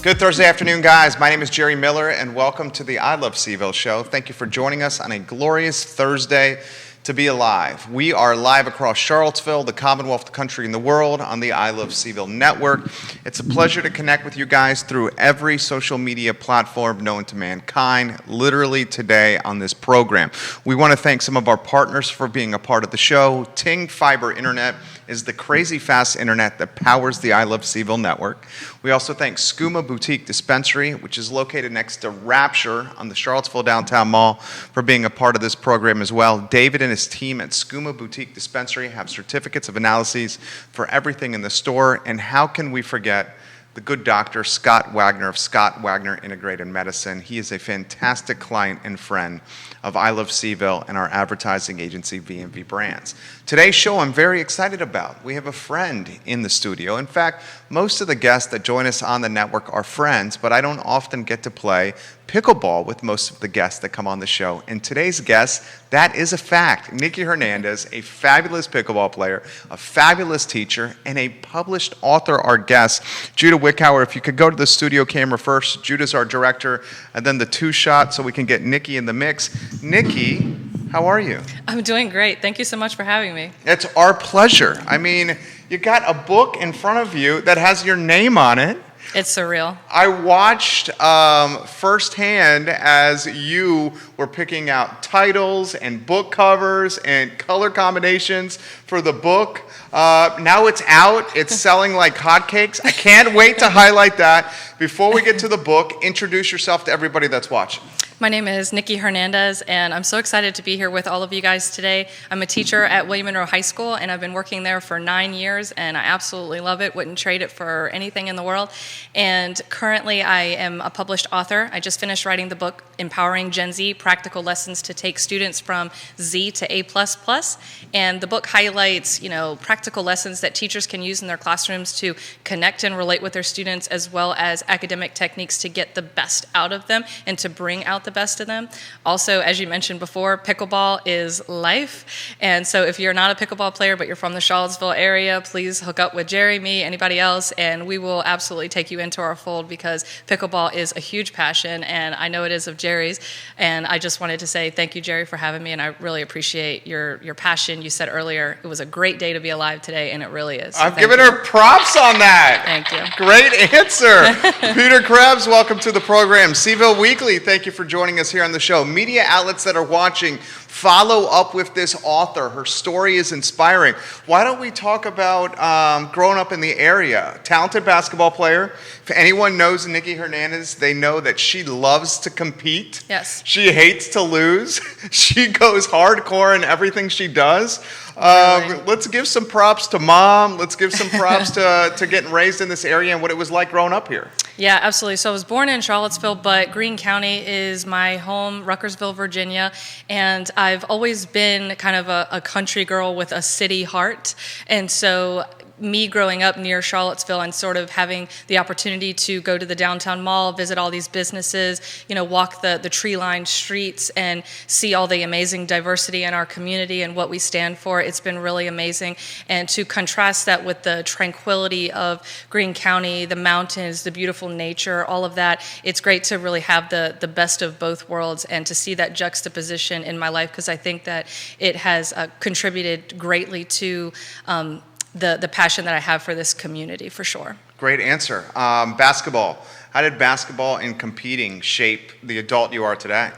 Good Thursday afternoon, guys. My name is Jerry Miller, and welcome to the I Love CVille Show. Thank you for joining us on a glorious Thursday to be alive. We are live across Charlottesville, the Commonwealth, the country, and the world on the I Love CVille Network. It's a pleasure to connect with you guys through every social media platform known to mankind, literally today on this program. We want to thank some of our partners for being a part of the show. Ting Fiber Internet is the crazy fast internet that powers the I Love CVille Network. We also thank Skooma Boutique Dispensary, which is located next to Rapture on the Charlottesville Downtown Mall, for being a part of this program as well. David and his team at Skooma Boutique Dispensary have certificates of analyses for everything in the store. And how can we forget the good doctor, Scott Wagner of Scott Wagner Integrated Medicine. He is a fantastic client and friend of I Love CVille and our advertising agency, V&V Brands. Today's show I'm very excited about. We have a friend in the studio. In fact, most of the guests that join us on the network are friends, but I don't often get to play pickleball with most of the guests that come on the show. And today's guest, that is a fact. Knikki Hernandez, a fabulous pickleball player, a fabulous teacher, and a published author, our guest. Judah Wickhauer, if you could go to the studio camera first. Judah's our director, and then the two shot so we can get Knikki in the mix. Knikki, how are you? I'm doing great. Thank you so much for having me. It's our pleasure. I mean, you got a book in front of you that has your name on it. It's surreal. I watched firsthand as you were picking out titles and book covers and color combinations for the book. Now it's out. It's selling like hotcakes. I can't wait to highlight that. Before we get to the book, introduce yourself to everybody that's watching. My name is Knikki Hernandez, and I'm so excited to be here with all of you guys today. I'm a teacher at William Monroe High School, and I've been working there for 9 years, and I absolutely love it. Wouldn't trade it for anything in the world. And currently, I am a published author. I just finished writing the book, Empowering Gen Z, Practical Lessons to Take Students from Z to A++. And the book highlights, practical lessons that teachers can use in their classrooms to connect and relate with their students, as well as academic techniques to get the best out of them and to bring out the best of them. Also, as you mentioned before, pickleball is life. And so if you're not a pickleball player, but you're from the Charlottesville area, please hook up with Jerry, me, anybody else, and we will absolutely take you into our fold, because pickleball is a huge passion, and I know it is of Jerry's. And I just wanted to say thank you, Jerry, for having me, and I really appreciate your passion. You said earlier it was a great day to be alive today, and it really is. So I'm giving her props on that. Thank you. Great answer. Peter Krebs, welcome to the program. CVille Weekly, thank you for joining us here on the show. Media outlets that are watching, follow up with this author. Her story is inspiring. Why don't we talk about growing up in the area? Talented basketball player. If anyone knows Knikki Hernandez, they know that she loves to compete. Yes. She hates to lose. She goes hardcore in everything she does. Really? Let's give some props to mom. Let's give some props to getting raised in this area and what it was like growing up here. Yeah, absolutely. So I was born in Charlottesville, but Greene County is my home, Ruckersville, Virginia. And I've always been kind of a country girl with a city heart. And so me growing up near Charlottesville and sort of having the opportunity to go to the downtown mall, visit all these businesses, walk the tree-lined streets and see all the amazing diversity in our community and what we stand for, it's been really amazing. And to contrast that with the tranquility of Greene County, the mountains, the beautiful nature, all of that, it's great to really have the best of both worlds and to see that juxtaposition in my life, because I think that it has contributed greatly to the passion that I have for this community, for sure. Great answer. Basketball. How did basketball and competing shape the adult you are today?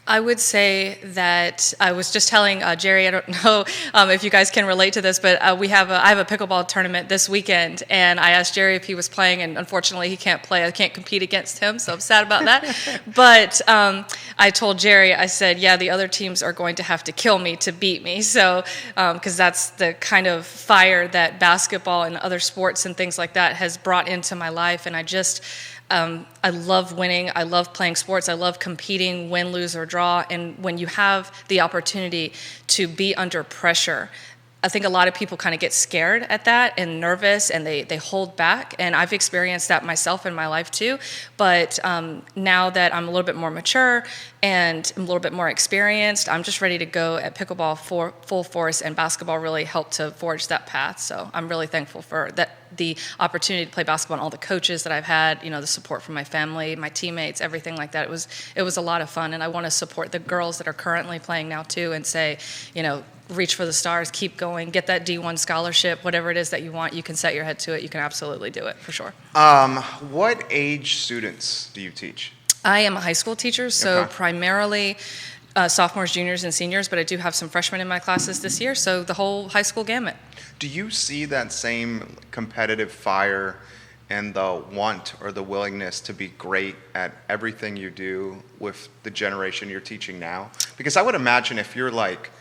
I would say that I was just telling Jerry, I don't know if you guys can relate to this, but I have a pickleball tournament this weekend, and I asked Jerry if he was playing, and unfortunately he can't play. I can't compete against him, so I'm sad about that. But I told Jerry, I said, yeah, the other teams are going to have to kill me to beat me, so because that's the kind of fire that basketball and other sports and things like that has brought into my life, and I love winning. I love playing sports. I love competing, win, lose, or draw. And when you have the opportunity to be under pressure, I think a lot of people kind of get scared at that and nervous, and they hold back. And I've experienced that myself in my life too. But now that I'm a little bit more mature and I'm a little bit more experienced. I'm just ready to go at pickleball for full force, and basketball really helped to forge that path. So I'm really thankful for that, the opportunity to play basketball, and all the coaches that I've had, the support from my family, my teammates, everything like that. It was a lot of fun, and I want to support the girls that are currently playing now too, and say, reach for the stars, keep going, get that D1 scholarship, whatever it is that you want, you can set your head to it, you can absolutely do it, for sure. What age students do you teach? I am a high school teacher, so Okay. primarily sophomores, juniors, and seniors, but I do have some freshmen in my classes this year, so the whole high school gamut. Do you see that same competitive fire and the want or the willingness to be great at everything you do with the generation you're teaching now? Because I would imagine if you're like,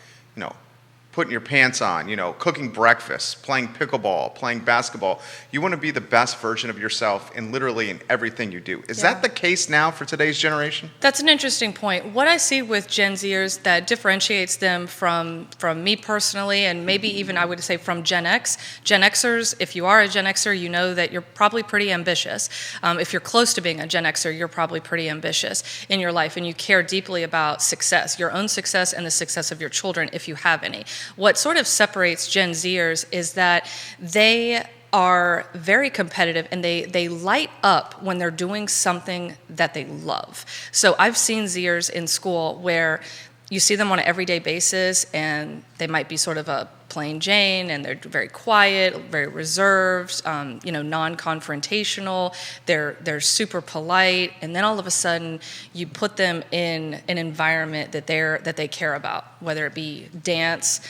putting your pants on, cooking breakfast, playing pickleball, playing basketball, you want to be the best version of yourself in literally in everything you do. Is that the case now for today's generation? That's an interesting point. What I see with Gen Zers that differentiates them from me personally, and maybe even I would say from Gen X. Gen Xers, if you are a Gen Xer, you know that you're probably pretty ambitious. If you're close to being a Gen Xer, you're probably pretty ambitious in your life, and you care deeply about success, your own success and the success of your children, if you have any. What sort of separates Gen Zers is that they are very competitive, and they light up when they're doing something that they love. So I've seen Zers in school where you see them on an everyday basis, and they might be sort of a plain Jane, and they're very quiet, very reserved, non-confrontational. They're super polite, and then all of a sudden, you put them in an environment that they care about, whether it be dance,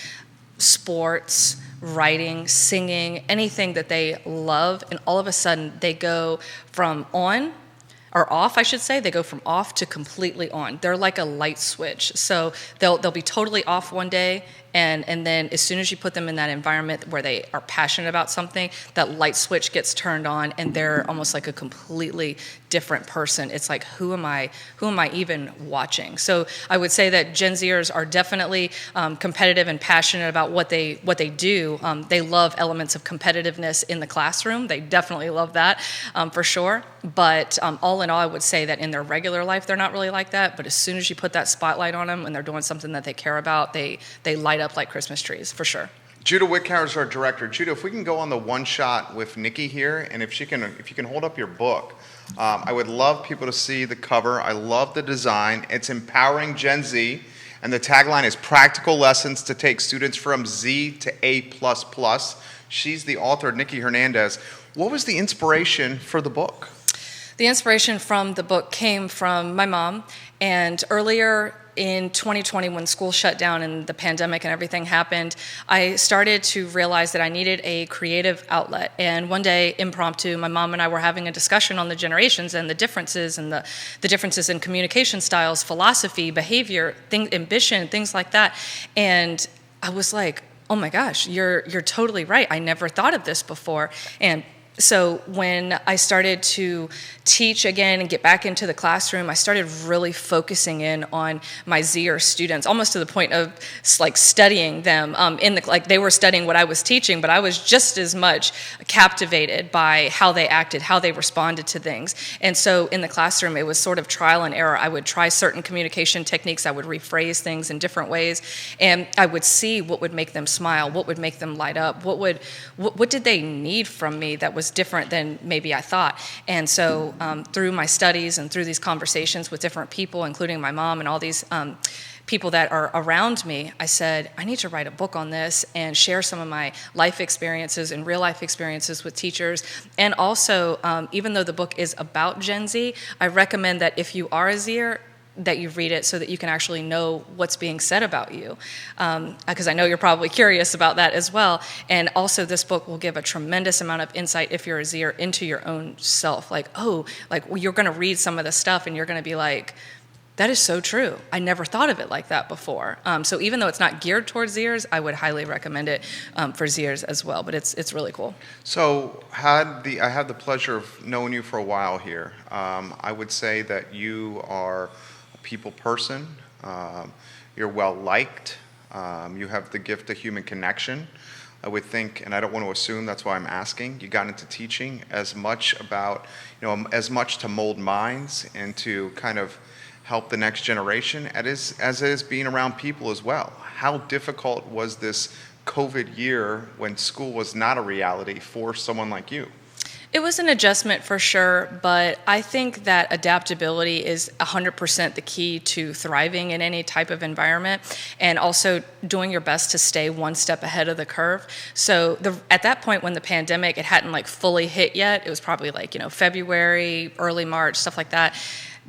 sports, writing, singing, anything that they love, and all of a sudden they go from on, or off, I should say, they go from off to completely on. They're like a light switch. So they'll be totally off one day, and then as soon as you put them in that environment where they are passionate about something, that light switch gets turned on, and they're almost like a completely different person. It's like, who am I even watching? So I would say that Gen Zers are definitely competitive and passionate about what they do. They love elements of competitiveness in the classroom. They definitely love that, for sure. But all in all, I would say that in their regular life, they're not really like that. But as soon as you put that spotlight on them and they're doing something that they care about, they light up like Christmas trees, for sure. Judah Whitcower is our director. Judah, if we can go on the one shot with Knikki here, and if you can hold up your book, I would love people to see the cover. I love the design. It's empowering Gen Z, and the tagline is practical lessons to take students from Z to A++. She's the author, Knikki Hernandez. What was the inspiration for the book? The inspiration from the book came from my mom, and earlier in 2020, when school shut down and the pandemic and everything happened, I started to realize that I needed a creative outlet. And one day, impromptu, my mom and I were having a discussion on the generations and the differences, and the differences in communication styles, philosophy, behavior, ambition, things like that. And I was like, oh my gosh, you're totally right. I never thought of this before. And so when I started to teach again and get back into the classroom, I started really focusing in on my Zer students, almost to the point of like studying them. Like they were studying what I was teaching, but I was just as much captivated by how they acted, how they responded to things. And so in the classroom, it was sort of trial and error. I would try certain communication techniques. I would rephrase things in different ways, and I would see what would make them smile, what would make them light up, what did they need from me that was different than maybe I thought. And so through my studies and through these conversations with different people, including my mom and all these people that are around me, I said, I need to write a book on this and share some of my life experiences and real life experiences with teachers. And also, even though the book is about Gen Z, I recommend that if you are a Zer, that you read it so that you can actually know what's being said about you. Because I know you're probably curious about that as well. And also this book will give a tremendous amount of insight, if you're a Zer, into your own self. Like, you're gonna read some of the stuff and you're gonna be like, that is so true. I never thought of it like that before. So even though it's not geared towards Zers, I would highly recommend it for Zers as well. But it's really cool. So I had the pleasure of knowing you for a while here. I would say that you are a people person. You're well liked. You have the gift of human connection. I would think, and I don't want to assume, that's why I'm asking, you got into teaching as much to mold minds and to kind of help the next generation as it is being around people as well. How difficult was this COVID year when school was not a reality for someone like you? It was an adjustment for sure, but I think that adaptability is 100% the key to thriving in any type of environment, and also doing your best to stay one step ahead of the curve. So at that point when the pandemic, it hadn't like fully hit yet, it was probably like, February, early March, stuff like that.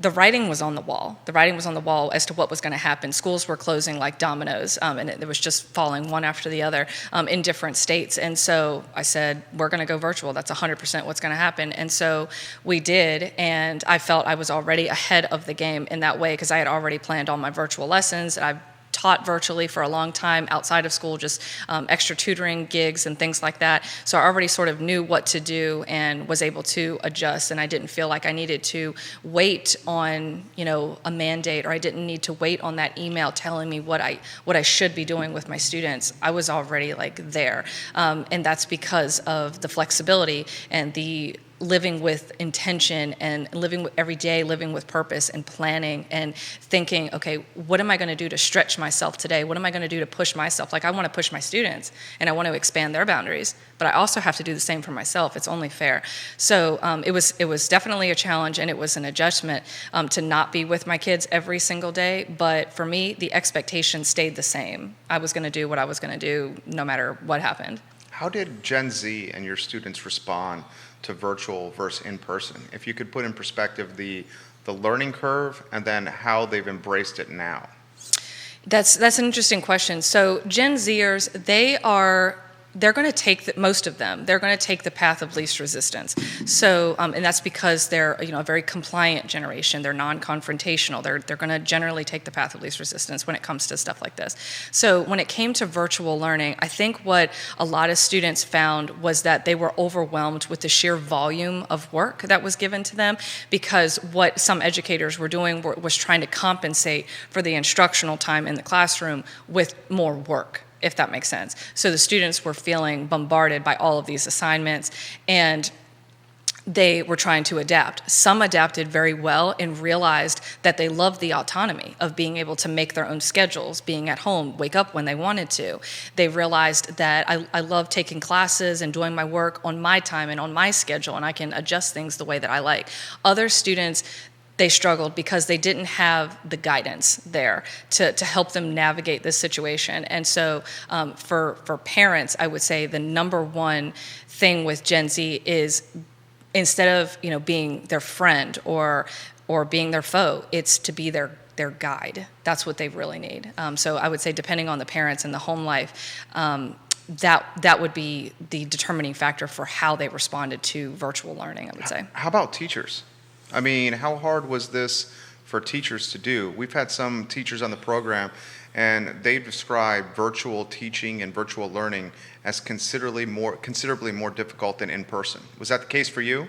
The writing was on the wall. The writing was on the wall as to what was going to happen. Schools were closing like dominoes, and it was just falling one after the other in different states. And so I said, we're going to go virtual. That's 100% what's going to happen. And so we did, and I felt I was already ahead of the game in that way because I had already planned all my virtual lessons. I've taught virtually for a long time outside of school, just extra tutoring gigs and things like that. So I already sort of knew what to do and was able to adjust, and I didn't feel like I needed to wait on, a mandate, or I didn't need to wait on that email telling me what I should be doing with my students. I was already like there, and that's because of the flexibility and the living with intention and living every day, living with purpose and planning and thinking, okay, what am I going to do to stretch myself today? What am I going to do to push myself? Like, I want to push my students and I want to expand their boundaries, but I also have to do the same for myself. It's only fair. So it was definitely a challenge, and it was an adjustment to not be with my kids every single day. But for me, the expectation stayed the same. I was going to do what I was going to do no matter what happened. How did Gen Z and your students respond to virtual versus in-person? If you could put in perspective the learning curve and then how they've embraced it now. That's an interesting question. So Gen Zers, they're going to take most of them. They're going to take the path of least resistance. So, and that's because they're a very compliant generation. They're non-confrontational. They're going to generally take the path of least resistance when it comes to stuff like this. So, when it came to virtual learning, I think what a lot of students found was that they were overwhelmed with the sheer volume of work that was given to them, because what some educators were doing was trying to compensate for the instructional time in the classroom with more work, if that makes sense. So the students were feeling bombarded by all of these assignments, and they were trying to adapt. Some adapted very well and realized that they loved the autonomy of being able to make their own schedules, being at home, wake up when they wanted to. They realized that I love taking classes and doing my work on my time and on my schedule, and I can adjust things the way that I like. Other students, they struggled because they didn't have the guidance there to help them navigate this situation. And so for parents, I would say the number one thing with Gen Z is, instead of being their friend or being their foe, it's to be their guide. That's what they really need. So I would say, depending on the parents and the home life, that would be the determining factor for how they responded to virtual learning, I would say. How about teachers? I mean, how hard was this for teachers to do? We've had some teachers on the program, and they describe virtual teaching and virtual learning as considerably more difficult than in person. Was that the case for you?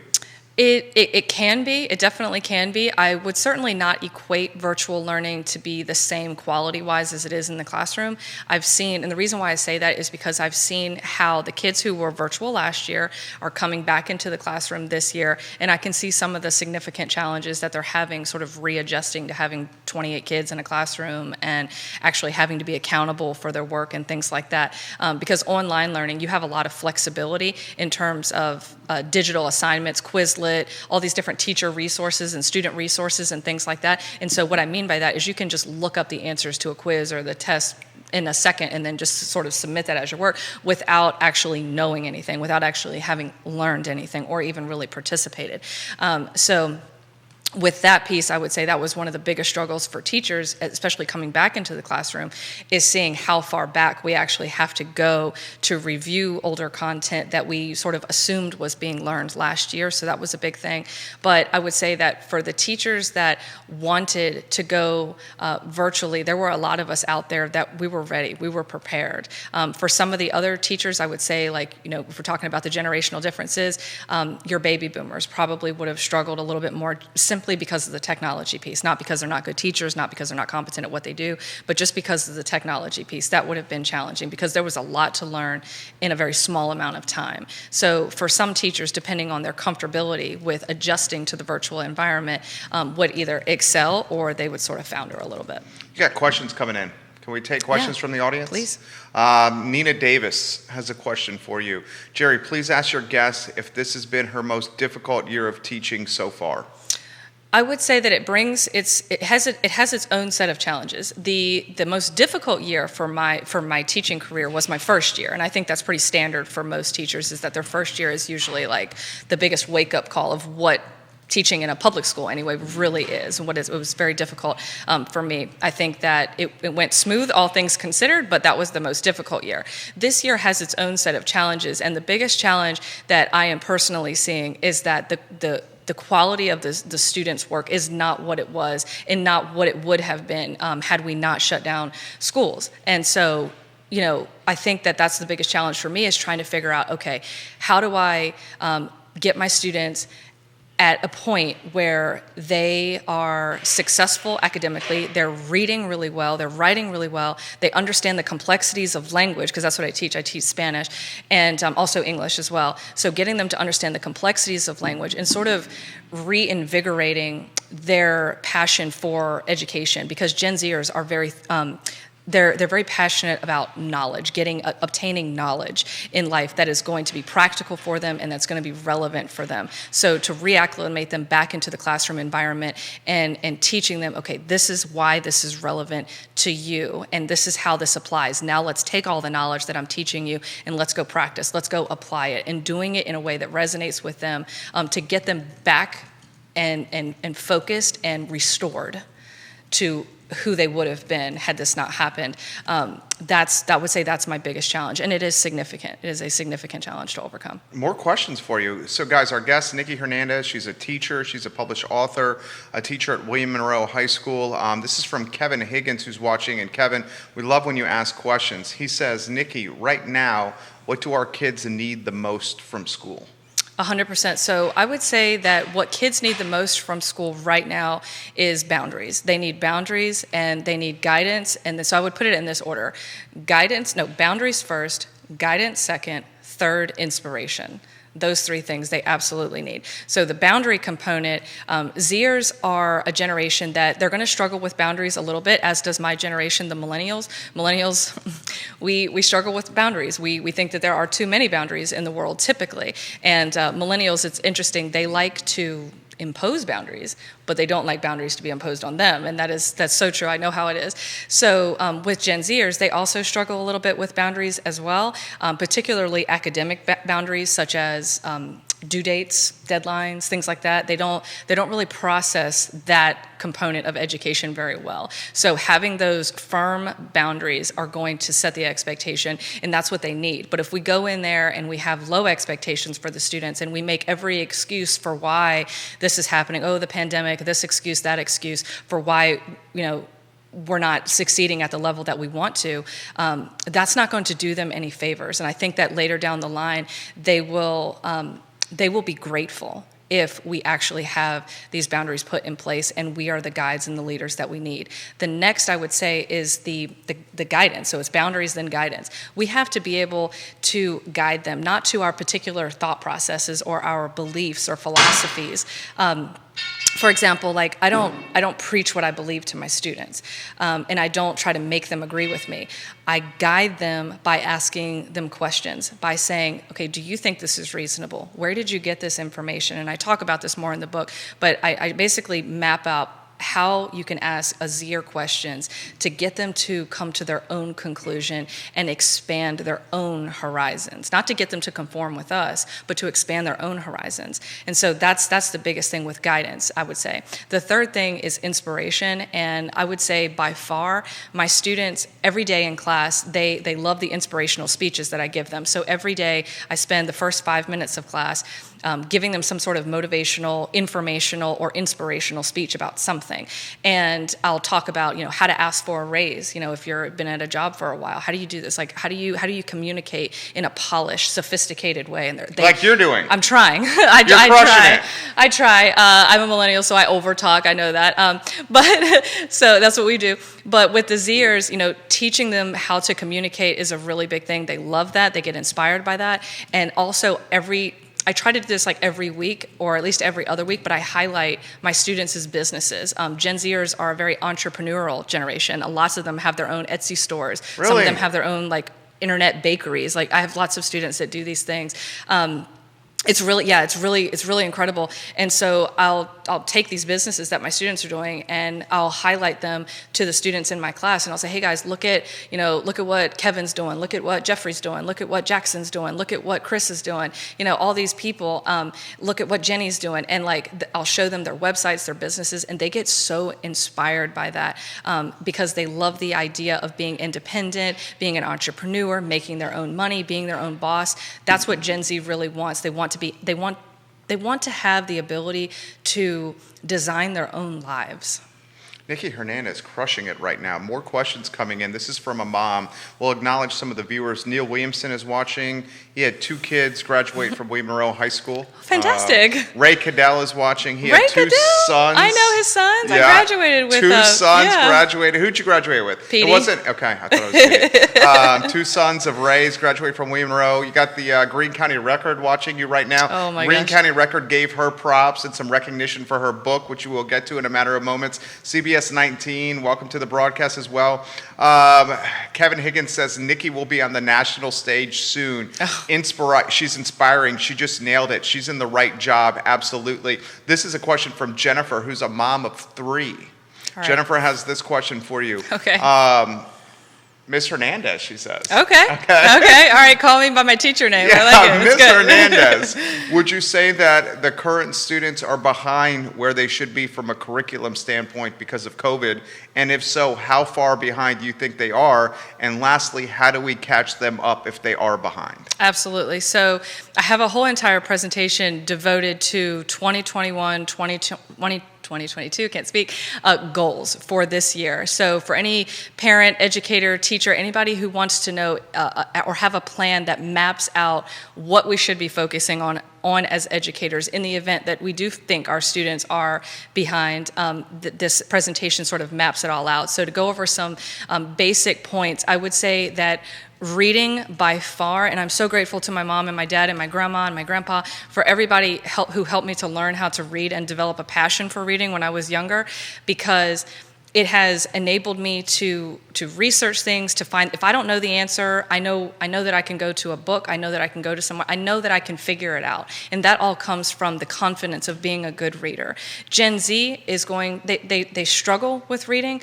It can be. It definitely can be. I would certainly not equate virtual learning to be the same quality-wise as it is in the classroom. I've seen, and the reason why I say that is because I've seen how the kids who were virtual last year are coming back into the classroom this year, and I can see some of the significant challenges that they're having, sort of readjusting to having 28 kids in a classroom and actually having to be accountable for their work and things like that. Because online learning, you have a lot of flexibility in terms of digital assignments, Quizlet, all these different teacher resources and student resources and things like that. And so what I mean by that is you can just look up the answers to a quiz or the test in a second and then just sort of submit that as your work without actually knowing anything, without actually having learned anything or even really participated. So with that piece, I would say that was one of the biggest struggles for teachers, especially coming back into the classroom, is seeing how far back we actually have to go to review older content that we sort of assumed was being learned last year. So that was a big thing. But I would say that for the teachers that wanted to go virtually, there were a lot of us out there that we were ready, we were prepared. For some of the other teachers, I would say, like, if we're talking about the generational differences, your baby boomers probably would have struggled a little bit more simply simply because of the technology piece, not because they're not good teachers, not because they're not competent at what they do, but just because of the technology piece. That would have been challenging because there was a lot to learn in a very small amount of time. So for some teachers, depending on their comfortability with adjusting to the virtual environment, would either excel or they would sort of founder a little bit. You got questions coming in. Can we take questions from the audience? Please. Nina Davis has a question for you. Jerry, please ask your guest if this has been her most difficult year of teaching so far. I would say that it has its own set of challenges. The most difficult year for my teaching career was my first year, and I think that's pretty standard for most teachers, is that their first year is usually like the biggest wake-up call of what teaching in a public school anyway really is, and it was very difficult for me. I think that it went smooth, all things considered, but that was the most difficult year. This year has its own set of challenges, and the biggest challenge that I am personally seeing is that the quality of the students' work is not what it was and not what it would have been had we not shut down schools. And so, I think that that's the biggest challenge for me, is trying to figure out, okay, how do I get my students at a point where they are successful academically, they're reading really well, they're writing really well, they understand the complexities of language, because that's what I teach Spanish, and also English as well. So getting them to understand the complexities of language and sort of reinvigorating their passion for education, because Gen Zers are very, they're very passionate about knowledge, obtaining knowledge in life that is going to be practical for them and that's going to be relevant for them. So to reacclimate them back into the classroom environment and teaching them, okay, this is why this is relevant to you and this is how this applies. Now let's take all the knowledge that I'm teaching you and let's go practice, let's go apply it, and doing it in a way that resonates with them to get them back and focused and restored to who they would have been had this not happened. That would say that's my biggest challenge, and it is significant. It is a significant challenge to overcome. More questions for you. So guys, our guest, Knikki Hernandez, she's a teacher, she's a published author, a teacher at William Monroe High School. This is from Kevin Higgins, who's watching, and Kevin, we love when you ask questions. He says, Knikki, right now, what do our kids need the most from school? 100%. So I would say that what kids need the most from school right now is boundaries. They need boundaries and they need guidance. And so I would put it in this order. Boundaries first, guidance second, third, inspiration. Those three things they absolutely need. So the boundary component, Zers are a generation that they're going to struggle with boundaries a little bit, as does my generation, the Millennials. Millennials, we struggle with boundaries. We think that there are too many boundaries in the world typically. And Millennials, it's interesting, they like to impose boundaries, but they don't like boundaries to be imposed on them, and that's so true. I know how it is. So with Gen Zers, they also struggle a little bit with boundaries as well, particularly academic boundaries such as due dates, deadlines, things like that. They don't really process that component of education very well. So having those firm boundaries are going to set the expectation, and that's what they need. But if we go in there and we have low expectations for the students and we make every excuse for why this is happening, the pandemic, this excuse, that excuse, for why, we're not succeeding at the level that we want to, that's not going to do them any favors. And I think that later down the line, they will be grateful if we actually have these boundaries put in place and we are the guides and the leaders that we need. The next, I would say, is the guidance. So it's boundaries, then guidance. We have to be able to guide them, not to our particular thought processes or our beliefs or philosophies. For example, like I don't preach what I believe to my students, and I don't try to make them agree with me. I guide them by asking them questions, by saying, okay, do you think this is reasonable? Where did you get this information? And I talk about this more in the book, but I basically map out how you can ask a Zer questions to get them to come to their own conclusion and expand their own horizons. Not to get them to conform with us, but to expand their own horizons. And so that's the biggest thing with guidance, I would say. The third thing is inspiration, and I would say by far, my students, every day in class, they love the inspirational speeches that I give them. So every day, I spend the first 5 minutes of class giving them some sort of motivational, informational, or inspirational speech about something. nothing. And I'll talk about, how to ask for a raise. If you've been at a job for a while, how do you do this? Like, how do you communicate in a polished, sophisticated way? And like you're doing. I'm trying. I try. I'm a millennial, so I overtalk. I know that. But so that's what we do. But with the Zers, teaching them how to communicate is a really big thing. They love that. They get inspired by that. And also I try to do this like every week or at least every other week, but I highlight my students' businesses. Gen Zers are a very entrepreneurial generation. Lots of them have their own Etsy stores. Really? Some of them have their own like internet bakeries. Like I have lots of students that do these things. It's really incredible. And so I'll take these businesses that my students are doing and I'll highlight them to the students in my class, and I'll say, hey guys, look at what Kevin's doing, look at what Jeffrey's doing, look at what Jackson's doing, look at what Chris is doing, all these people, look at what Jenny's doing. And I'll show them their websites, their businesses, and they get so inspired by that because they love the idea of being independent, being an entrepreneur, making their own money, being their own boss. That's what Gen Z really wants. They want to have the ability to design their own lives. Knikki Hernandez crushing it right now. More questions coming in. This is from a mom. We'll acknowledge some of the viewers. Neil Williamson is watching. He had 2 kids graduate from William Monroe High School. Fantastic. Ray Cadell is watching. He had 2 sons. I know his sons. Yeah. I graduated with 2 sons graduated. Who'd you graduate with? Petey. It wasn't, okay, I thought it was Petey. 2 sons of Ray's graduate from William Monroe. You got the Greene County Record watching you right now. Oh my Greene gosh. County Record gave her props and some recognition for her book, which we will get to in a matter of moments. CBS 19, welcome to the broadcast as well. Kevin Higgins says Knikki will be on the national stage soon. She's inspiring. She just nailed it. She's in the right job. Absolutely. This is a question from Jennifer, who's a mom of 3. Right. Jennifer has this question for you. Okay. Miss Hernandez, she says. Okay. All right. Call me by my teacher name. I like it. It's Miss good. Hernandez. Would you say that the current students are behind where they should be from a curriculum standpoint because of COVID? And if so, how far behind do you think they are? And lastly, how do we catch them up if they are behind? Absolutely. So I have a whole entire presentation devoted to 2022, can't speak, goals for this year. So for any parent, educator, teacher, anybody who wants to know or have a plan that maps out what we should be focusing on as educators in the event that we do think our students are behind, this presentation sort of maps it all out. So to go over some basic points, I would say that reading by far, and I'm so grateful to my mom and my dad and my grandma and my grandpa for everybody who helped me to learn how to read and develop a passion for reading when I was younger, because it has enabled me to research things, to find, if I don't know the answer, I know that I can go to a book, I know that I can go to somewhere, I know that I can figure it out. And that all comes from the confidence of being a good reader. Gen Z is they struggle with reading.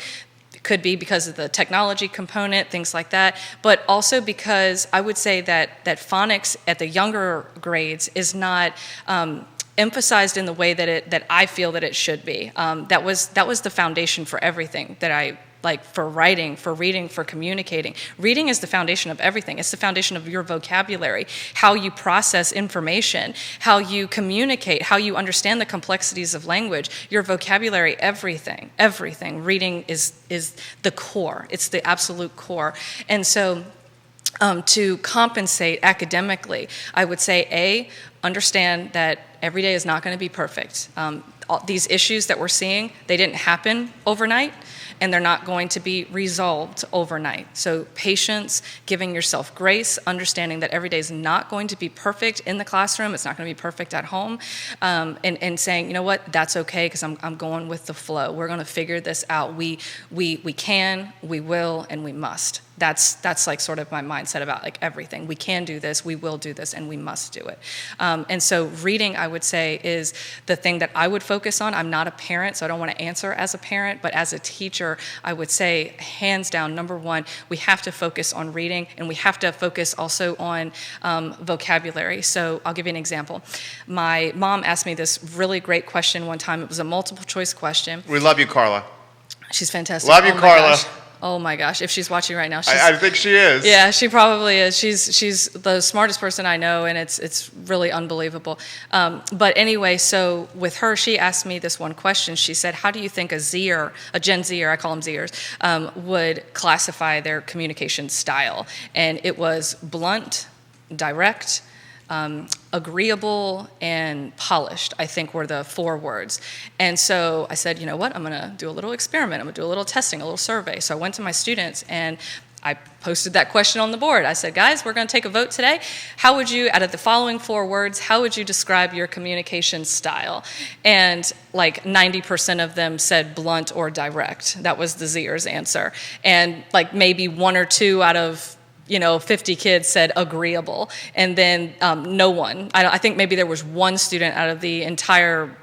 Could be because of the technology component, things like that, but also because I would say that phonics at the younger grades is not emphasized in the way that I feel that it should be. That was the foundation for everything that I like, for writing, for reading, for communicating. Reading is the foundation of everything. It's the foundation of your vocabulary, how you process information, how you communicate, how you understand the complexities of language, your vocabulary, everything. Reading is the core. It's the absolute core. And so to compensate academically, I would say, understand that every day is not going to be perfect. These issues that we're seeing, they didn't happen overnight, and they're not going to be resolved overnight. So patience, giving yourself grace, understanding that every day is not going to be perfect in the classroom, it's not going to be perfect at home, and saying, you know what, that's okay, because I'm going with the flow. We're going to figure this out. We can, we will, and we must. That's like sort of my mindset about like everything. We can do this, we will do this, and we must do it. And so reading, I would say, is the thing that I would focus on. I'm not a parent, so I don't want to answer as a parent, but as a teacher, I would say, hands down, number one, we have to focus on reading, and we have to focus also on vocabulary. So I'll give you an example. My mom asked me this really great question one time. It was a multiple choice question. We love you, Carla. She's fantastic. Love you, Oh my Carla. gosh. Oh my gosh, if she's watching right now, I think she is. Yeah, she probably is. She's the smartest person I know, and it's really unbelievable. But anyway, so with her, she asked me this one question. She said, "How do you think a Zer, a Gen Zer, I call them Zers, would classify their communication style?" And it was blunt, direct, agreeable, and polished, I think were the 4 words. And so I said, you know what, I'm gonna do a little experiment. I'm gonna do a little testing, a little survey. So I went to my students and I posted that question on the board. I said, guys, we're gonna take a vote today. How would you, out of the following 4 words, how would you describe your communication style? And like 90% of them said blunt or direct. That was the Zers answer. And like maybe 1 or 2 out of 50 kids said agreeable, and then no one. I think maybe there was 1 student out of the entire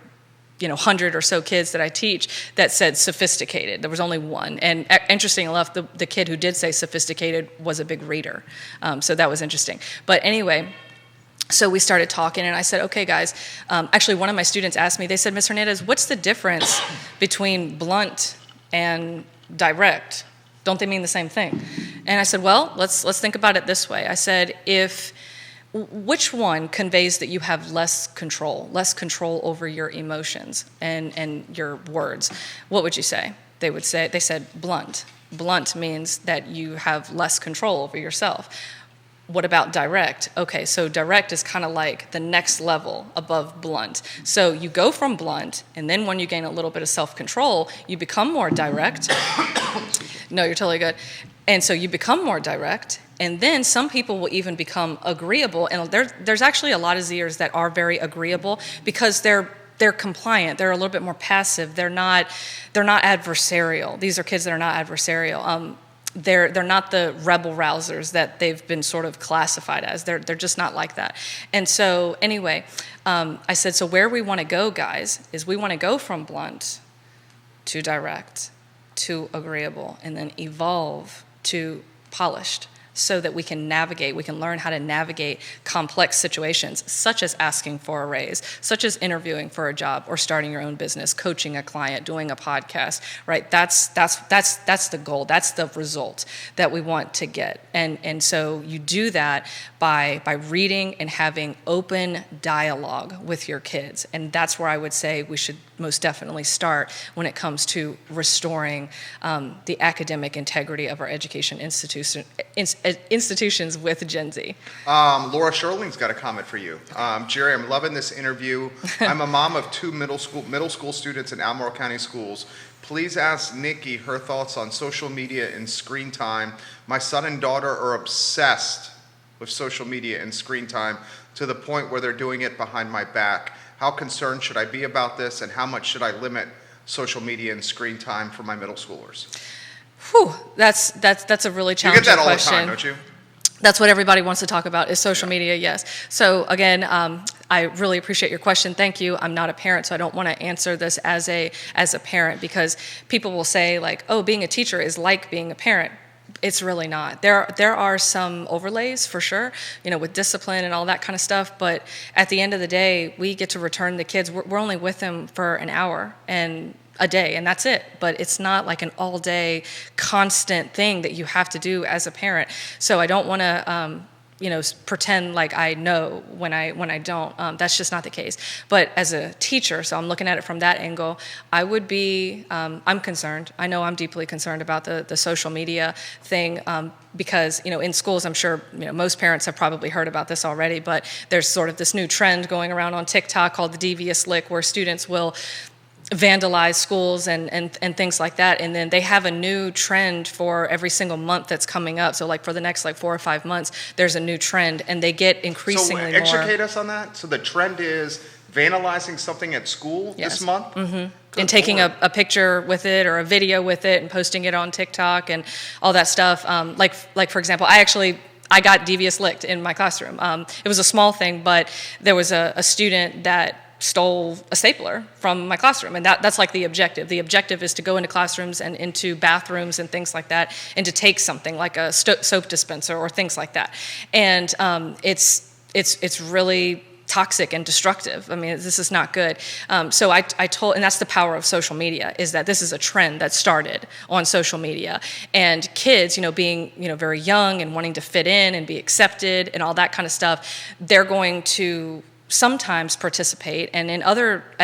100 or so kids that I teach that said sophisticated. There was only 1. And interesting enough, the kid who did say sophisticated was a big reader. So that was interesting. But anyway, so we started talking, and I said, okay, guys, actually one of my students asked me, they said, Ms. Hernandez, what's the difference between blunt and direct? Don't they mean the same thing? And I said, well, let's think about it this way. I said, which one conveys that you have less control over your emotions and your words? What would you say? They said blunt. Blunt means that you have less control over yourself. What about direct? Okay, so direct is kind of like the next level above blunt. So you go from blunt, and then when you gain a little bit of self-control, you become more direct. No, you're totally good. And so you become more direct, and then some people will even become agreeable. And there's actually a lot of Zers that are very agreeable because they're compliant. They're a little bit more passive. They're not adversarial. These are kids that are not adversarial. They're not the rebel rousers that they've been sort of classified as. They're just not like that. And so anyway, I said, so where we want to go, guys, is we want to go from blunt to direct to agreeable, and then evolve to polished, so that we can learn how to navigate complex situations, such as asking for a raise, such as interviewing for a job, or starting your own business, coaching a client, doing a podcast, right? That's the goal. That's the result that we want to get. And so you do that by reading and having open dialogue with your kids. And that's where I would say we should most definitely start when it comes to restoring the academic integrity of our education institutions with Gen Z. Laura Sherling's got a comment for you. Jerry, I'm loving this interview. I'm a mom of 2 middle school students in Albemarle County Schools. Please ask Knikki her thoughts on social media and screen time. My son and daughter are obsessed with social media and screen time to the point where they're doing it behind my back. How concerned should I be about this, and how much should I limit social media and screen time for my middle schoolers? Whew, that's a really challenging question. You get that all the time, don't you? That's what everybody wants to talk about is social media, yes. So again, I really appreciate your question. Thank you. I'm not a parent, so I don't want to answer this as a parent, because people will say like, oh, being a teacher is like being a parent. It's really not. There are some overlays for sure, with discipline and all that kind of stuff. But at the end of the day, we get to return the kids. We're only with them for an hour and a day, and that's it. But it's not like an all-day constant thing that you have to do as a parent. So I don't want to pretend like I know when I don't. That's just not the case. But as a teacher, so I'm looking at it from that angle, I would be, I'm concerned. I know I'm deeply concerned about the social media thing, because, in schools, I'm sure, most parents have probably heard about this already, but there's sort of this new trend going around on TikTok called the devious lick, where students will vandalize schools and things like that, and then they have a new trend for every single month that's coming up. So like for the next 4 or 5 months, there's a new trend, and they get increasingly more. So educate us on that. So the trend is vandalizing something at school this month? Mm-hmm. And taking a picture with it or a video with it and posting it on TikTok and all that stuff. Like for example, I got devious licked in my classroom. It was a small thing, but there was a student that stole a stapler from my classroom, and that's like the objective. The objective is to go into classrooms and into bathrooms and things like that, and to take something like a soap dispenser or things like that. And it's really toxic and destructive. I mean, this is not good. So I told, and that's the power of social media, is that this is a trend that started on social media. And kids, being, very young and wanting to fit in and be accepted and all that kind of stuff, they're going to sometimes participate, and at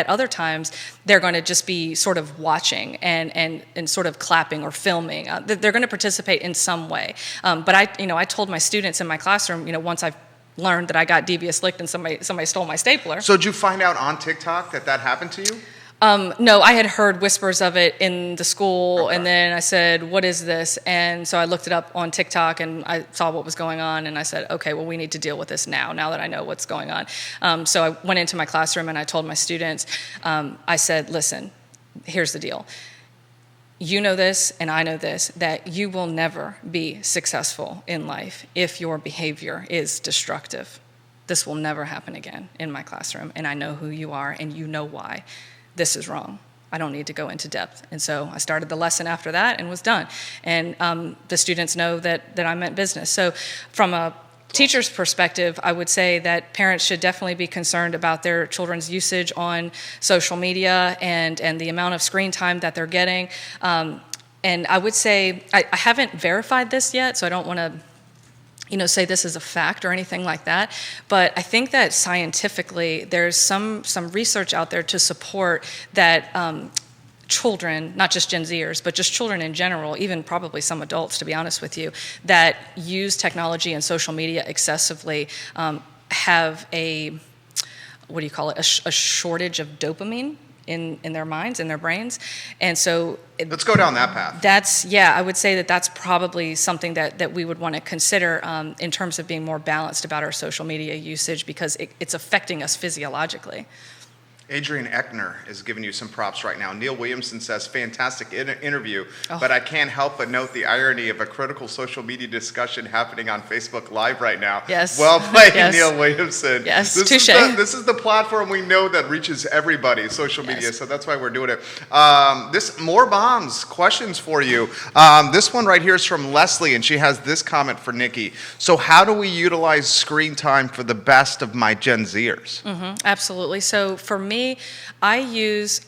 other times they're going to just be sort of watching and sort of clapping or filming. They're going to participate in some way. But I told my students in my classroom, once I've learned that I got devious licked and somebody stole my stapler. So did you find out on TikTok that happened to you? No, I had heard whispers of it in the school, Okay. and then I said, what is this? And so I looked it up on TikTok, and I saw what was going on, and I said, okay, well, we need to deal with this now that I know what's going on. So I went into my classroom, and I told my students, I said, listen, here's the deal. You know this, and I know this, that you will never be successful in life if your behavior is destructive. This will never happen again in my classroom, and I know who you are, and you know why. This is wrong. I don't need to go into depth. And so I started the lesson after that and was done. And the students know that I meant business. So from a teacher's perspective, I would say that parents should definitely be concerned about their children's usage on social media and the amount of screen time that they're getting. And I would say, I haven't verified this yet, so I don't want to say this is a fact or anything like that. But I think that scientifically, there's some research out there to support that children, not just Gen Zers, but just children in general, even probably some adults, to be honest with you, that use technology and social media excessively have a shortage of dopamine in their minds, in their brains. And so Let's go down that path. I would say that's probably something that we would want to consider in terms of being more balanced about our social media usage, because it's affecting us physiologically. Adrian Eckner is giving you some props right now. Neil Williamson says, fantastic interview, but I can't help but note the irony of a critical social media discussion happening on Facebook Live right now. Yes. Well played, Yes. Neil Williamson. Yes, This touche. this is the platform we know that reaches everybody, social media, Yes. so that's why we're doing it. More bombs, questions for you. This one right here is from Leslie, and she has this comment for Knikki. So how do we utilize screen time for the best of my Gen Zers? Absolutely. So for me, I use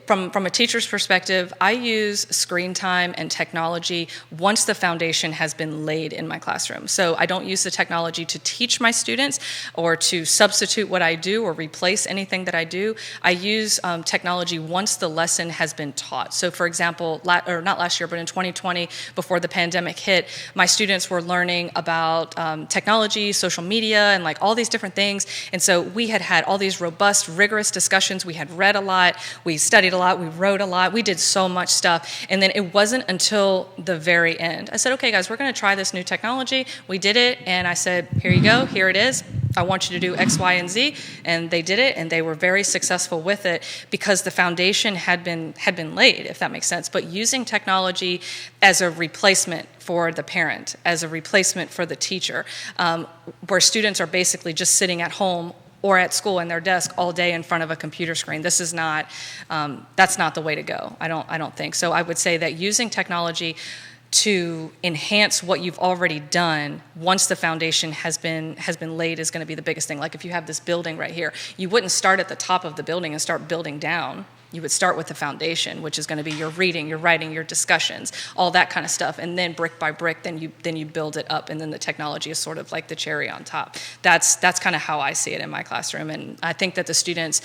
from a teacher's perspective, I use screen time and technology once the foundation has been laid in my classroom. So I don't use the technology to teach my students or to substitute what I do or replace anything that I do. I use technology once the lesson has been taught. So for example, not last year, but in 2020, before the pandemic hit, my students were learning about technology, social media, and like all these different things. And so we had all these robust, rigorous discussions. We had read a lot. We studied a lot. We wrote a lot. We did so much stuff. And then it wasn't until the very end. I said, okay, guys, we're going to try this new technology. We did it. And I said, here you go. Here it is. I want you to do X, Y, and Z. And they did it. And they were very successful with it because the foundation had been laid, if that makes sense. But using technology as a replacement for the parent, as a replacement for the teacher, where students are basically just sitting at home or at school in their desk all day in front of a computer screen. This is not, that's not the way to go. I don't think. So I would say that using technology to enhance what you've already done once the foundation has been laid is going to be the biggest thing. Like if you have this building right here, you wouldn't start at the top of the building and start building down. You would start with the foundation, which is going to be your reading, your writing, your discussions, all that kind of stuff. And then brick by brick, then you build it up. And then the technology is sort of like the cherry on top. That's kind of how I see it in my classroom. And I think that the students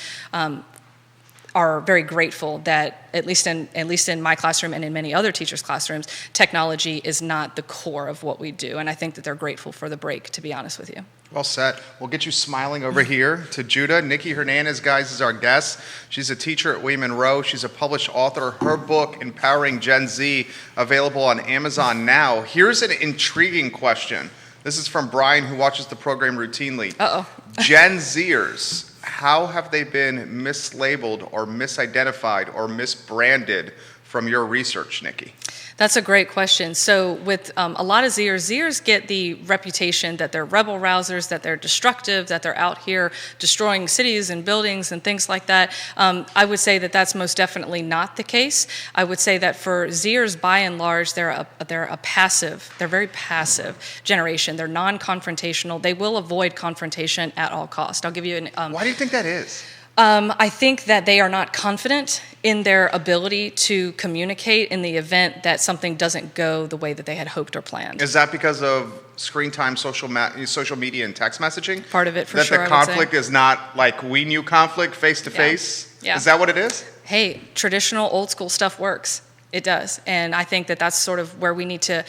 are very grateful that at least in my classroom and in many other teachers' classrooms, technology is not the core of what we do. And I think that they're grateful for the break, to be honest with you. Well said. We'll get you smiling over here to Judah. Knikki Hernandez, guys, is our guest. She's a teacher at William Monroe. She's a published author. Her book, Empowering Gen Z, available on Amazon now. Here's an intriguing question. This is from Brian, who watches the program routinely. Uh-oh. Gen Zers, how have they been mislabeled or misidentified or misbranded from your research, Knikki? That's a great question. So with a lot of Zers get the reputation that they're rebel rousers, that they're destructive, that they're out here destroying cities and buildings and things like that. I would say that that's most definitely not the case. I would say that for Zers, by and large, they're a passive, they're very passive generation. They're non-confrontational. They will avoid confrontation at all costs. I'll give you an... Why do you think that is? I think that they are not confident in their ability to communicate in the event that something doesn't go the way that they had hoped or planned. Is that because of screen time, social media, and text messaging? Part of it, for sure. That the conflict is not like we knew conflict face to face? Yeah. Is that what it is? Hey, traditional old school stuff works. It does. And I think that that's sort of where we need to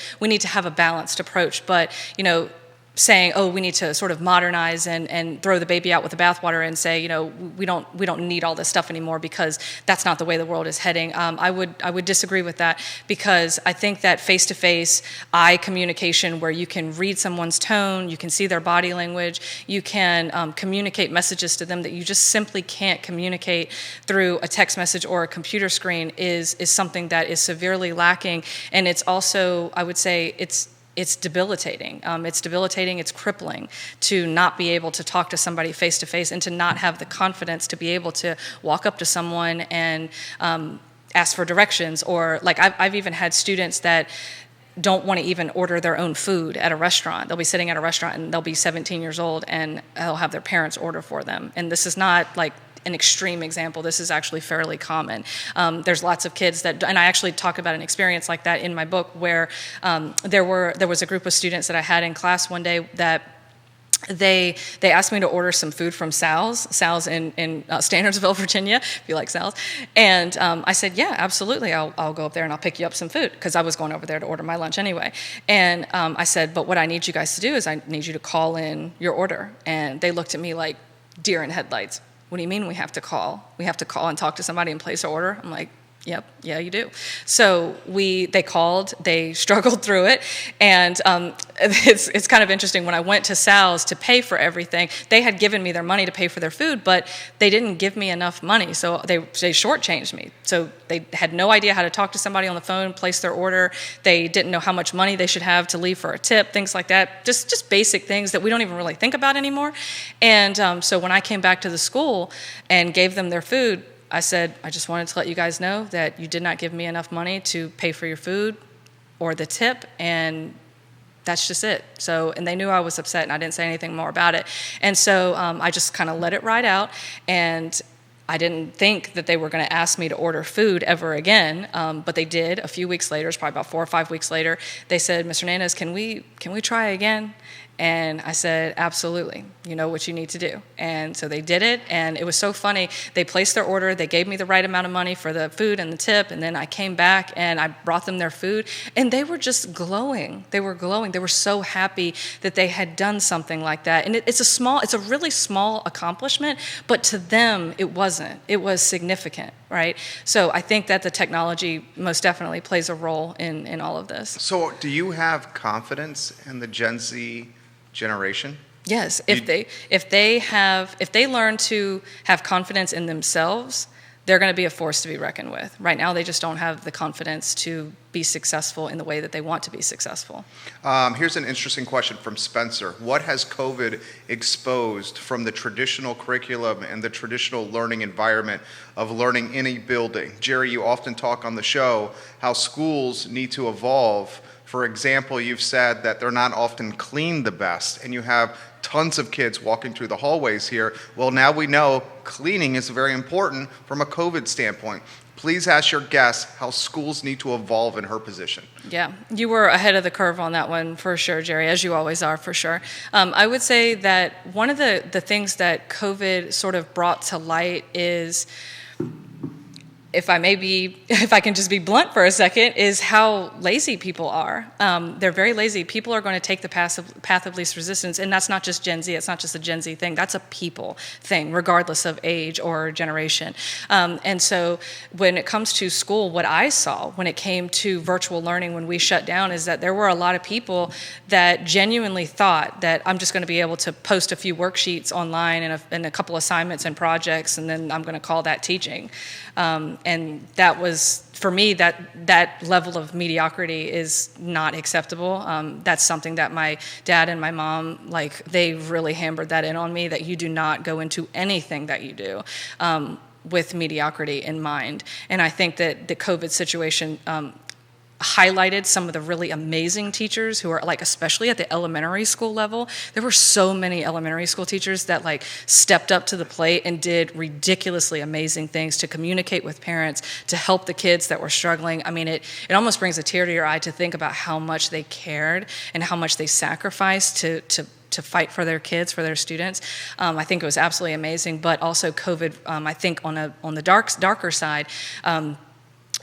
have a balanced approach. But, saying, oh, we need to sort of modernize and throw the baby out with the bathwater and say, we don't need all this stuff anymore because that's not the way the world is heading. I would disagree with that, because I think that face-to-face eye communication, where you can read someone's tone, you can see their body language, you can communicate messages to them that you just simply can't communicate through a text message or a computer screen, is something that is severely lacking. And it's also, I would say, it's debilitating. It's debilitating, it's crippling to not be able to talk to somebody face to face and to not have the confidence to be able to walk up to someone and ask for directions. Or like I've even had students that don't want to even order their own food at a restaurant. They'll be sitting at a restaurant and they'll be 17 years old and they'll have their parents order for them. And this is not like an extreme example. This is actually fairly common. There's lots of kids that, and I actually talk about an experience like that in my book, where there was a group of students that I had in class one day that they asked me to order some food from Sal's in Standardsville, Virginia, if you like Sal's. And I said, yeah, absolutely, I'll go up there and I'll pick you up some food, because I was going over there to order my lunch anyway. And I said, but what I need you guys to do is I need you to call in your order. And they looked at me like deer in headlights. What do you mean we have to call? We have to call and talk to somebody and place an order? I'm like, yep, yeah, you do. So they called, they struggled through it, and it's kind of interesting. When I went to Sal's to pay for everything, they had given me their money to pay for their food, but they didn't give me enough money, so they shortchanged me. So they had no idea how to talk to somebody on the phone, place their order. They didn't know how much money they should have to leave for a tip, things like that. Just basic things that we don't even really think about anymore. And so when I came back to the school and gave them their food, I said, I just wanted to let you guys know that you did not give me enough money to pay for your food or the tip, and that's just it. So, and they knew I was upset, and I didn't say anything more about it. And so I just kind of let it ride out, and I didn't think that they were going to ask me to order food ever again, but they did. A few weeks later, it's probably about 4 or 5 weeks later, they said, Mr. Hernandez, can we try again? And I said, absolutely, you know what you need to do. And so they did it, and it was so funny. They placed their order, they gave me the right amount of money for the food and the tip, and then I came back and I brought them their food, and they were just glowing. They were glowing. They were so happy that they had done something like that. And it's a really small accomplishment, but to them, it wasn't. It was significant, right? So I think that the technology most definitely plays a role in all of this. So do you have confidence in the Gen Z generation? Yes, if they learn to have confidence in themselves, they're going to be a force to be reckoned with. Right now, they just don't have the confidence to be successful in the way that they want to be successful. Here's an interesting question from Spencer. What has COVID exposed from the traditional curriculum and the traditional learning environment of learning in a building? Jerry, you often talk on the show how schools need to evolve. For example, you've said that they're not often cleaned the best, and you have tons of kids walking through the hallways here. Well, now we know cleaning is very important from a COVID standpoint. Please ask your guest how schools need to evolve in her position. Yeah, you were ahead of the curve on that one for sure, Jerry, as you always are, for sure. I would say that one of the things that COVID sort of brought to light is, if I can just be blunt for a second, is how lazy people are. They're very lazy. People are going to take the path of least resistance, and that's not just Gen Z. It's not just a Gen Z thing. That's a people thing, regardless of age or generation. And so when it comes to school, what I saw when it came to virtual learning when we shut down is that there were a lot of people that genuinely thought that I'm just going to be able to post a few worksheets online and a couple assignments and projects, and then I'm going to call that teaching. And that was, for me, that level of mediocrity is not acceptable. That's something that my dad and my mom, like, they really hammered that in on me, that you do not go into anything that you do with mediocrity in mind. And I think that the COVID situation highlighted some of the really amazing teachers who are, like, especially at the elementary school level. There were so many elementary school teachers that, like, stepped up to the plate and did ridiculously amazing things to communicate with parents, to help the kids that were struggling. I mean, it almost brings a tear to your eye to think about how much they cared and how much they sacrificed to fight for their kids, for their students. I think it was absolutely amazing. But also COVID, I think on the darker side,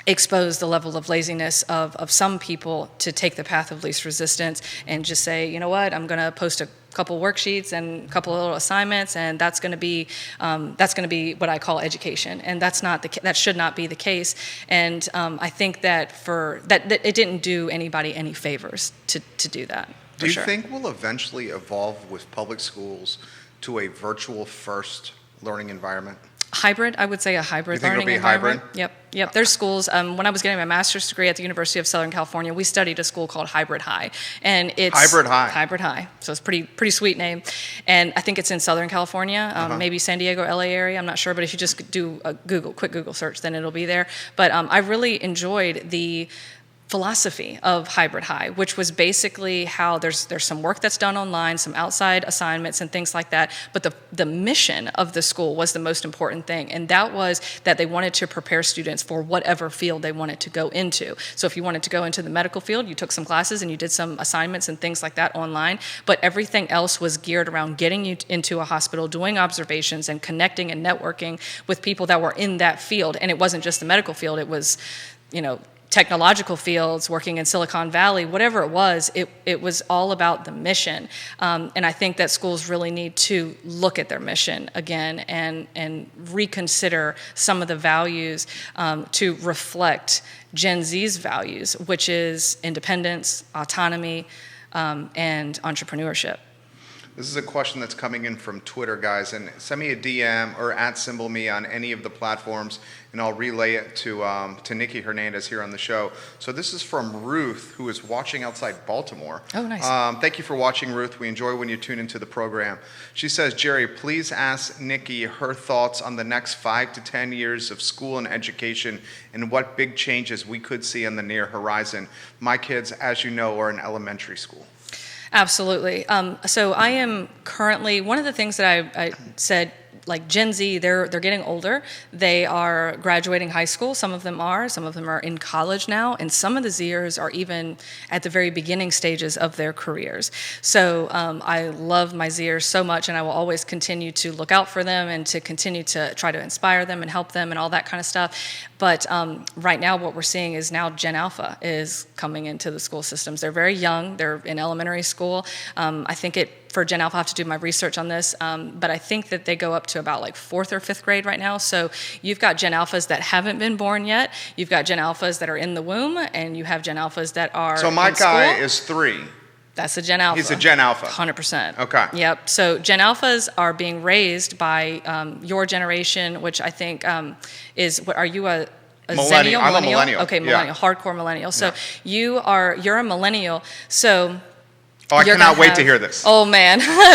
expose the level of laziness of some people to take the path of least resistance and just say, you know what, I'm going to post a couple worksheets and a couple of little assignments, and that's going to be what I call education, and that should not be the case. And I think that that it didn't do anybody any favors to do that. Do you think we'll eventually evolve with public schools to a virtual first learning environment? Hybrid, I would say a hybrid learning environment. Hybrid? Yep. There's schools. When I was getting my master's degree at the University of Southern California, we studied a school called Hybrid High, and it's Hybrid High. Hybrid High. So it's pretty sweet name, and I think it's in Southern California, maybe San Diego, LA area. I'm not sure, but if you just do a quick Google search, then it'll be there. But I really enjoyed the philosophy of Hybrid High, which was basically how there's some work that's done online, some outside assignments and things like that, but the mission of the school was the most important thing, and that was that they wanted to prepare students for whatever field they wanted to go into. So if you wanted to go into the medical field, you took some classes and you did some assignments and things like that online, but everything else was geared around getting you into a hospital, doing observations and connecting and networking with people that were in that field. And it wasn't just the medical field, it was, technological fields, working in Silicon Valley, whatever it was all about the mission. And I think that schools really need to look at their mission again and reconsider some of the values to reflect Gen Z's values, which is independence, autonomy, and entrepreneurship. This is a question that's coming in from Twitter, guys, and send me a DM or @me on any of the platforms, and I'll relay it to Knikki Hernandez here on the show. So this is from Ruth, who is watching outside Baltimore. Oh, nice. Thank you for watching, Ruth. We enjoy when you tune into the program. She says, Jerry, please ask Knikki her thoughts on the next 5 to 10 years of school and education and what big changes we could see on the near horizon. My kids, as you know, are in elementary school. Absolutely. So I am currently, one of the things that I said, like Gen Z, they're getting older. They are graduating high school. Some of them are in college now, and some of the Zers are even at the very beginning stages of their careers. So I love my Zers so much, and I will always continue to look out for them and to continue to try to inspire them and help them and all that kind of stuff. But right now what we're seeing is now Gen Alpha is coming into the school systems. They're very young. They're in elementary school. I think for Gen Alpha, I have to do my research on this, but I think that they go up to about like 4th or 5th grade right now. So you've got Gen Alphas that haven't been born yet. You've got Gen Alphas that are in the womb, and you have Gen Alphas that are So my in guy school. is 3. That's a Gen Alpha. He's a Gen Alpha. 100%. Okay. Yep. So Gen Alphas are being raised by your generation, which I think is, what are you a Millennial. I'm a millennial. Okay, millennial, yeah. Hardcore millennial. So you're a millennial. So I cannot wait to hear this. Oh man, I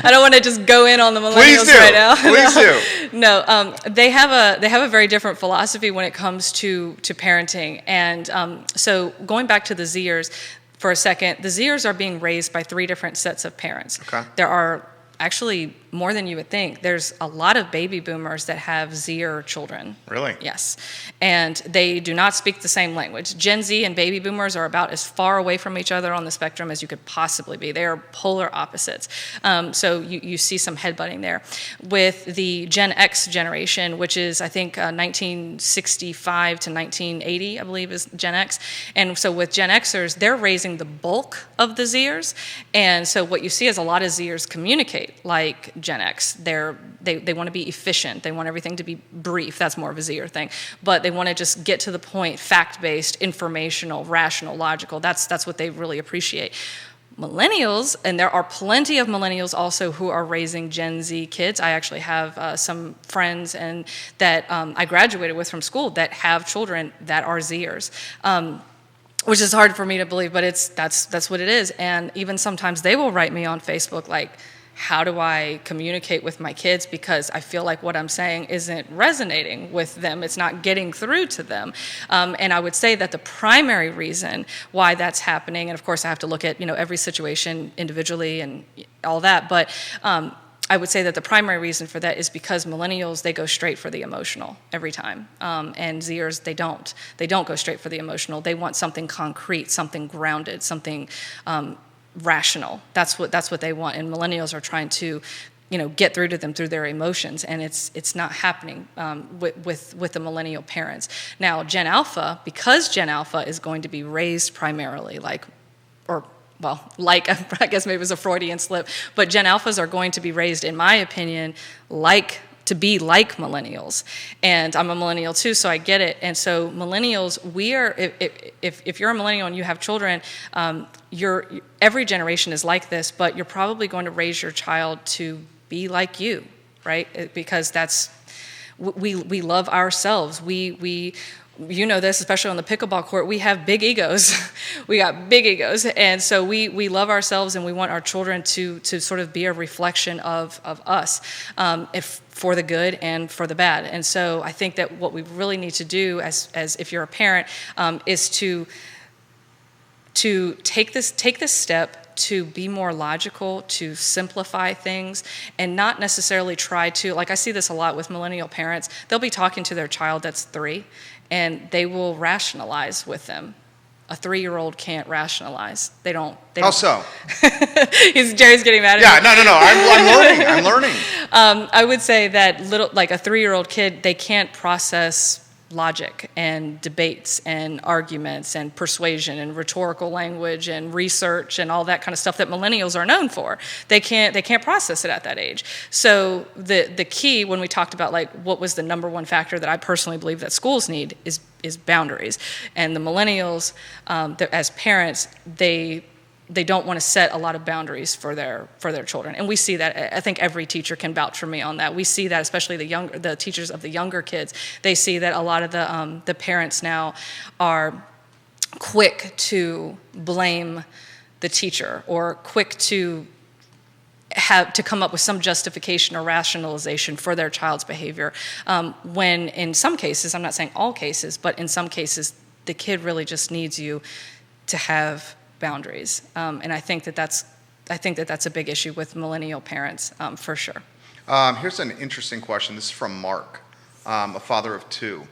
don't want to just go in on the millennials right now. Please do. No, they have a very different philosophy when it comes to parenting, and so going back to the Zers for a second, the Zers are being raised by 3 different sets of parents. Okay. There are actually more than you would think. There's a lot of baby boomers that have Zer children. Really? Yes. And they do not speak the same language. Gen Z and baby boomers are about as far away from each other on the spectrum as you could possibly be. They are polar opposites. So you see some headbutting there. With the Gen X generation, which is, I think, 1965 to 1980, I believe, is Gen X. And so with Gen Xers, they're raising the bulk of the Zers. And so what you see is a lot of Zers communicate like Gen X. They want to be efficient. They want everything to be brief. That's more of a Zer thing. But they want to just get to the point, fact-based, informational, rational, logical. That's what they really appreciate. Millennials, and there are plenty of millennials also who are raising Gen Z kids. I actually have some friends and that I graduated with from school that have children that are Zers. Which is hard for me to believe, but that's what it is. And even sometimes they will write me on Facebook like, how do I communicate with my kids, because I feel like what I'm saying isn't resonating with them. It's not getting through to them. And I would say that the primary reason why that's happening, and of course I have to look at every situation individually and all that, but I would say that the primary reason for that is because millennials, they go straight for the emotional every time. And Zers, they don't. They don't go straight for the emotional. They want something concrete, something grounded, something rational. That's what they want. And millennials are trying to get through to them through their emotions, and it's not happening with the millennial parents. Now, Gen Alpha, because Gen Alpha is going to be raised primarily I guess maybe it was a Freudian slip, but Gen Alphas are going to be raised, in my opinion, to be like millennials. And I'm a millennial too, so I get it. And so millennials, we are, if you're a millennial and you have children, every generation is like this, but you're probably going to raise your child to be like you, right? Because we love ourselves. We this, especially on the pickleball court, we have big egos. We got big egos. And so we love ourselves, and we want our children to sort of be a reflection of us, for the good and for the bad. And so I think that what we really need to do as if you're a parent, is to take this step to be more logical, to simplify things, and not necessarily try to, like I see this a lot with millennial parents, they'll be talking to their child that's 3, and they will rationalize with them. A 3-year-old can't rationalize. They don't. How so? Jerry's getting mad at me. No. I'm learning. I would say that a 3-year-old kid, they can't process logic and debates and arguments and persuasion and rhetorical language and research and all that kind of stuff that millennials are known for. They can't process it at that age. So the key, when we talked about what was the number one factor that I personally believe that schools need, is boundaries. And the millennials, as parents, they don't want to set a lot of boundaries for their children, and we see that. I think every teacher can vouch for me on that. We see that, especially the teachers of the younger kids. They see that a lot of the parents now are quick to blame the teacher, or quick to come up with some justification or rationalization for their child's behavior. When in some cases, I'm not saying all cases, but in some cases, the kid really just needs you to have boundaries, and I think that that's a big issue with millennial parents, for sure. Here's an interesting question. This is from Mark, a father of 2.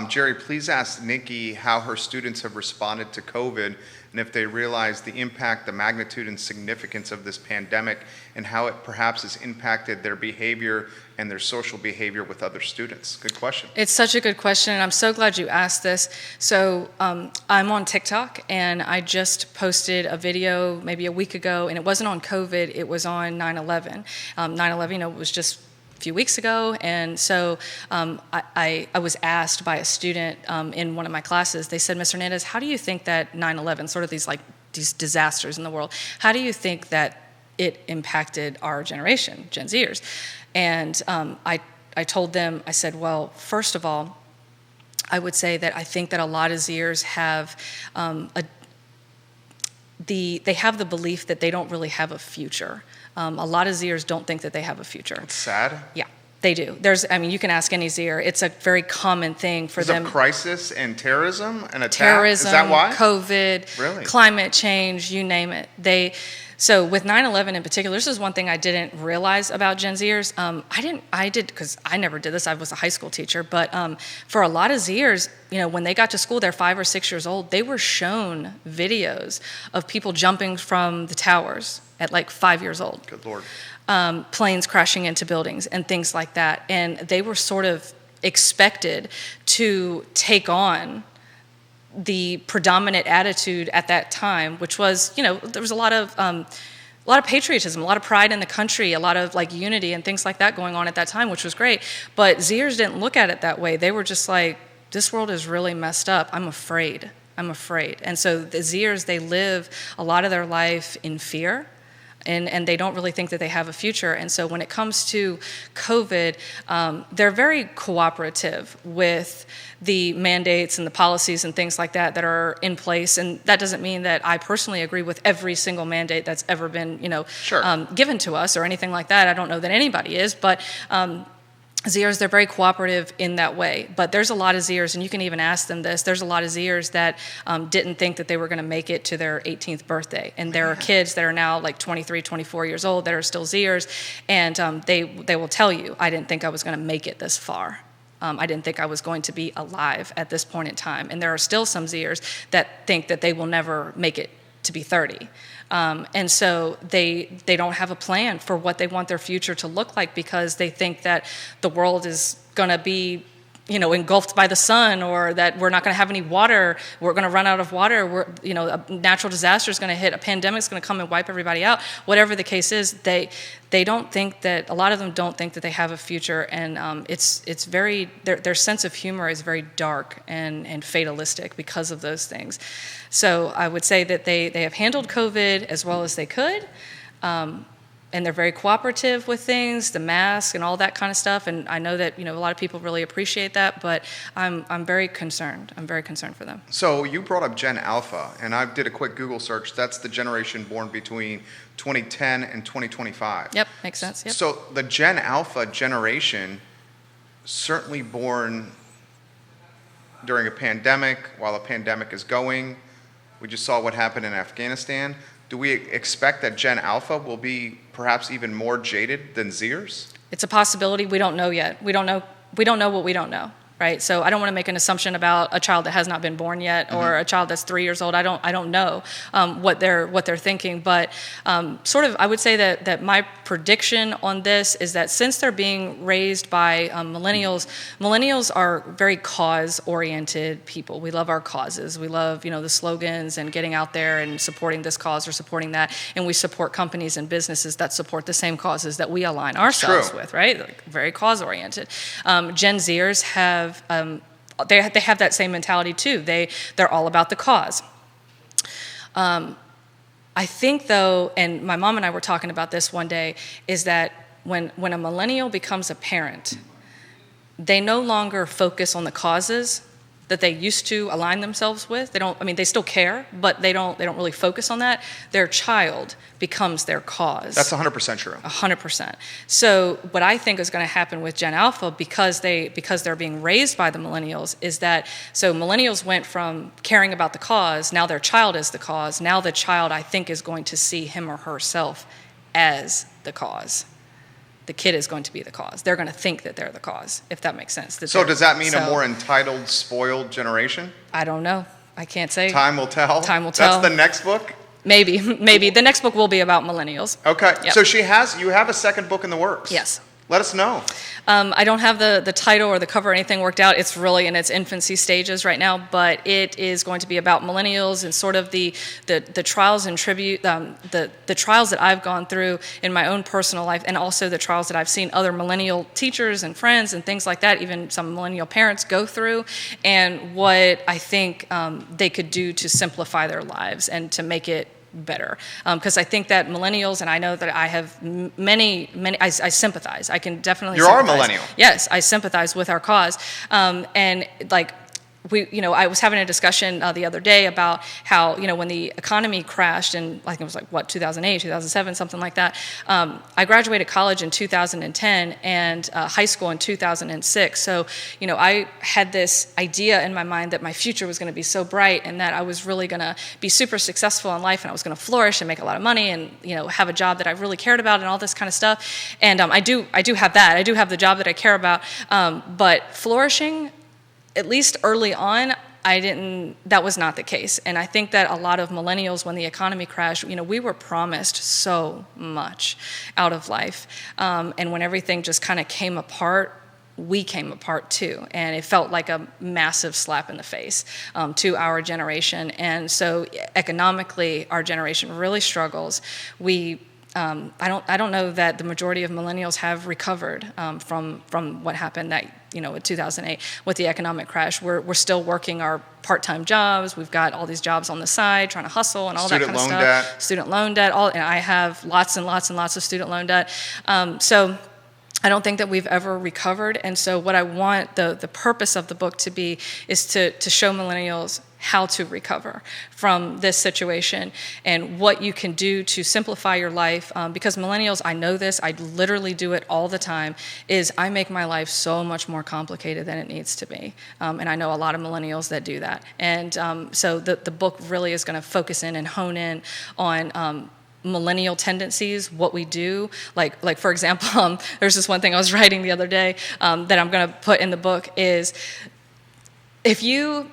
Jerry, please ask Knikki how her students have responded to COVID, and if they realize the impact, the magnitude, and significance of this pandemic, and how it perhaps has impacted their behavior and their social behavior with other students. Good question. It's such a good question, and I'm so glad you asked this. So I'm on TikTok, and I just posted a video maybe a week ago, and it wasn't on COVID, it was on 9/11. 9/11, was just a few weeks ago, and so I was asked by a student in one of my classes. They said, Ms. Hernandez, how do you think that 9/11, sort of these disasters in the world, how do you think that it impacted our generation, Gen Zers? And I told them, I said, well, first of all, I would say that I think that a lot of Zers have they have the belief that they don't really have a future. A lot of Zers don't think that they have a future. It's sad. Yeah, they do. You can ask any Zer. It's a very common thing for them. Of crisis and terrorism and attack? Terrorism, is that why? COVID, really? Climate change, you name it. So with 9/11 in particular, this is one thing I didn't realize about Gen Zers. Because I never did this. I was a high school teacher. But for a lot of Zers, when they got to school, they're 5 or 6 years old, they were shown videos of people jumping from the towers at 5 years old. Good Lord. Planes crashing into buildings and things like that. And they were sort of expected to take on the predominant attitude at that time, which was, there was a lot of patriotism, a lot of pride in the country, a lot of unity and things like that going on at that time, which was great. But Zers didn't look at it that way. They were just like, this world is really messed up. I'm afraid. I'm afraid. And so the Zers, they live a lot of their life in fear. And they don't really think that they have a future. And so when it comes to COVID, they're very cooperative with the mandates and the policies and things like that that are in place. And that doesn't mean that I personally agree with every single mandate that's ever been, Sure. given to us or anything like that. I don't know that anybody is, but Zers, they're very cooperative in that way. But there's a lot of Zers, and you can even ask them this, there's a lot of Zers that didn't think that they were going to make it to their 18th birthday. And there are kids that are now like 23, 24 years old that are still Zers, and they will tell you, I didn't think I was going to make it this far. I didn't think I was going to be alive at this point in time. And there are still some Zers that think that they will never make it to be 30. And so they don't have a plan for what they want their future to look like because they think that the world is going to be, engulfed by the sun, or that we're not going to have any water, we're going to run out of water, a natural disaster is going to hit, a pandemic is going to come and wipe everybody out. Whatever the case is, they don't think that, a lot of them don't think that they have a future, and it's very, their sense of humor is very dark and fatalistic because of those things. So I would say that they have handled COVID as well as they could. And they're very cooperative with things, the mask and all that kind of stuff. And I know that, a lot of people really appreciate that, but I'm very concerned. I'm very concerned for them. So you brought up Gen Alpha, and I did a quick Google search. That's the generation born between 2010 and 2025. Yep, makes sense. Yep. So the Gen Alpha generation, certainly born during a pandemic, while a pandemic is going. We just saw what happened in Afghanistan. Do we expect that Gen Alpha will be perhaps even more jaded than Zers? It's a possibility. We don't know yet. We don't know what we don't know, right? So I don't want to make an assumption about a child that has not been born yet, or a child that's 3 years old. I don't know what they're thinking, but sort of I would say that my prediction on this is that since they're being raised by millennials are very cause-oriented people. We love our causes. We love the slogans and getting out there and supporting this cause or supporting that, and we support companies and businesses that support the same causes that we align ourselves with, right? Like, very cause-oriented. Gen Zers have they have that same mentality too. They're all about the cause. I think though, and my mom and I were talking about this one day, is that when a millennial becomes a parent, they no longer focus on the causes that they used to align themselves with. They still care, but they don't really focus on that. Their child becomes their cause. That's 100% true. 100%. So what I think is going to happen with Gen Alpha, because they're being raised by the millennials, is that, so millennials went from caring about the cause, now their child is the cause. Now the child, I think, is going to see him or herself as the cause. The kid is going to be the cause. They're going to think that they're the cause, if that makes sense. So does that mean a more entitled, spoiled generation? I don't know. I can't say. Time will tell? Time will tell. That's the next book? Maybe. The next book will be about millennials. Okay. Yep. So you have a second book in the works? Yes. Let us know. I don't have the title or the cover or anything worked out. It's really in its infancy stages right now, but it is going to be about millennials and sort of the trials and the trials that I've gone through in my own personal life, and also the trials that I've seen other millennial teachers and friends and things like that, even some millennial parents go through, and what I think they could do to simplify their lives and to make it better, because I think that millennials, and I know that I have many. I sympathize. I can definitely. You sympathize. are a millennial. Yes, I sympathize with our cause, and like. I was having a discussion the other day about how, when the economy crashed in, I think it was 2008, 2007, something like that. I graduated college in 2010 and high school in 2006. So, I had this idea in my mind that my future was going to be so bright and that I was really going to be super successful in life and I was going to flourish and make a lot of money and, have a job that I really cared about and all this kind of stuff. And I do have that. I do have the job that I care about. But flourishing, at least early on, that was not the case. And I think that a lot of millennials, when the economy crashed, we were promised so much out of life. And when everything just kind of came apart, we came apart too. And it felt like a massive slap in the face to our generation. And so economically, our generation really struggles. We I don't know that the majority of millennials have recovered from what happened in 2008 with the economic crash. We're still working our part-time jobs. We've got all these jobs on the side, trying to hustle and all that kind of stuff. Student loan debt. And I have lots and lots and lots of student loan debt. So I don't think that we've ever recovered. And so what I want the purpose of the book to be is to show millennials how to recover from this situation and what you can do to simplify your life. Because millennials, I know this, I literally do it all the time, is I make my life so much more complicated than it needs to be. And I know a lot of millennials that do that. And so the book really is going to focus in and hone in on millennial tendencies, what we do. Like for example, there's this one thing I was writing the other day that I'm going to put in the book is if you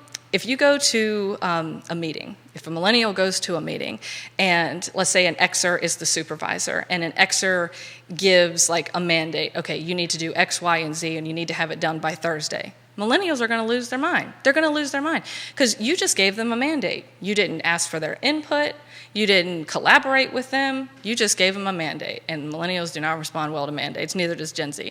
go to a meeting, if a millennial goes to a meeting and let's say an Xer is the supervisor and an Xer gives like a mandate, okay, you need to do X, Y, and Z and you need to have it done by Thursday. Millennials are going to lose their mind. They're going to lose their mind because you just gave them a mandate. You didn't ask for their input. You didn't collaborate with them. You just gave them a mandate. And millennials do not respond well to mandates. Neither does Gen Z.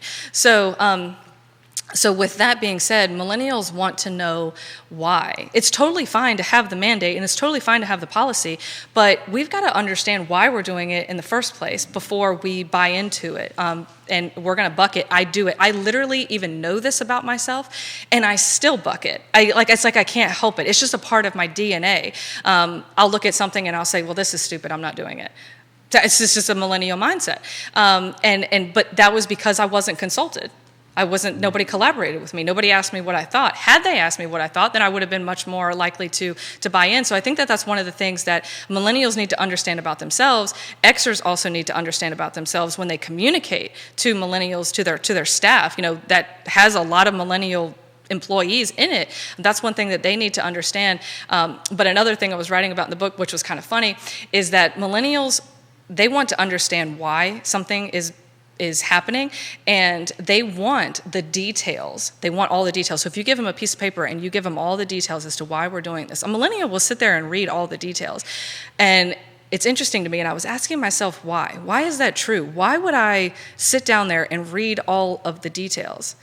So with that being said, millennials want to know why. It's totally fine to have the mandate and it's totally fine to have the policy, but we've got to understand why we're doing it in the first place before we buy into it. And we're going to buck it. I do it. I literally even know this about myself, and I still buck it. It's like I can't help it. It's just a part of my DNA. I'll look at something and I'll say, well, this is stupid. I'm not doing it. It's just a millennial mindset. But that was because I wasn't consulted. Nobody collaborated with me. Nobody asked me what I thought. Had they asked me what I thought, then I would have been much more likely to buy in. So I think that that's one of the things that millennials need to understand about themselves. Xers also need to understand about themselves when they communicate to millennials, to their staff, that has a lot of millennial employees in it. That's one thing that they need to understand. But another thing I was writing about in the book, which was kind of funny, is that millennials, they want to understand why something is happening, and they want the details. They want all the details. So if you give them a piece of paper and you give them all the details as to why we're doing this, a millennial will sit there and read all the details. And it's interesting to me, and I was asking myself why. Why is that true? Why would I sit down there and read all of the details?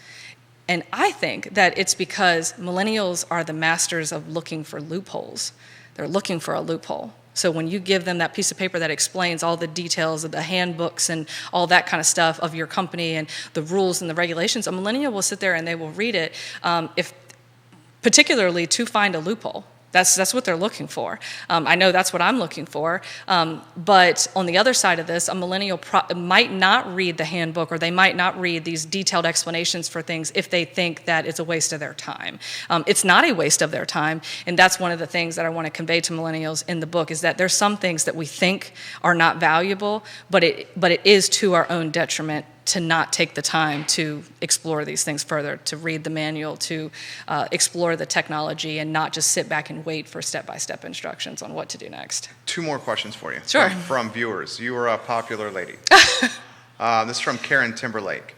And I think that it's because millennials are the masters of looking for loopholes. They're looking for a loophole. So when you give them that piece of paper that explains all the details of the handbooks and all that kind of stuff of your company and the rules and the regulations, a millennial will sit there and they will read it, particularly to find a loophole. That's what they're looking for. I know that's what I'm looking for. But on the other side of this, a millennial might not read the handbook, or they might not read these detailed explanations for things if they think that it's a waste of their time. It's not a waste of their time, and that's one of the things that I want to convey to millennials in the book, is that there's some things that we think are not valuable, but it is to our own detriment to not take the time to explore these things further, to read the manual, to explore the technology, and not just sit back and wait for step-by-step instructions on what to do next. 2 more questions for you. Sure. From viewers. You are a popular lady. This is from Karen Timberlake.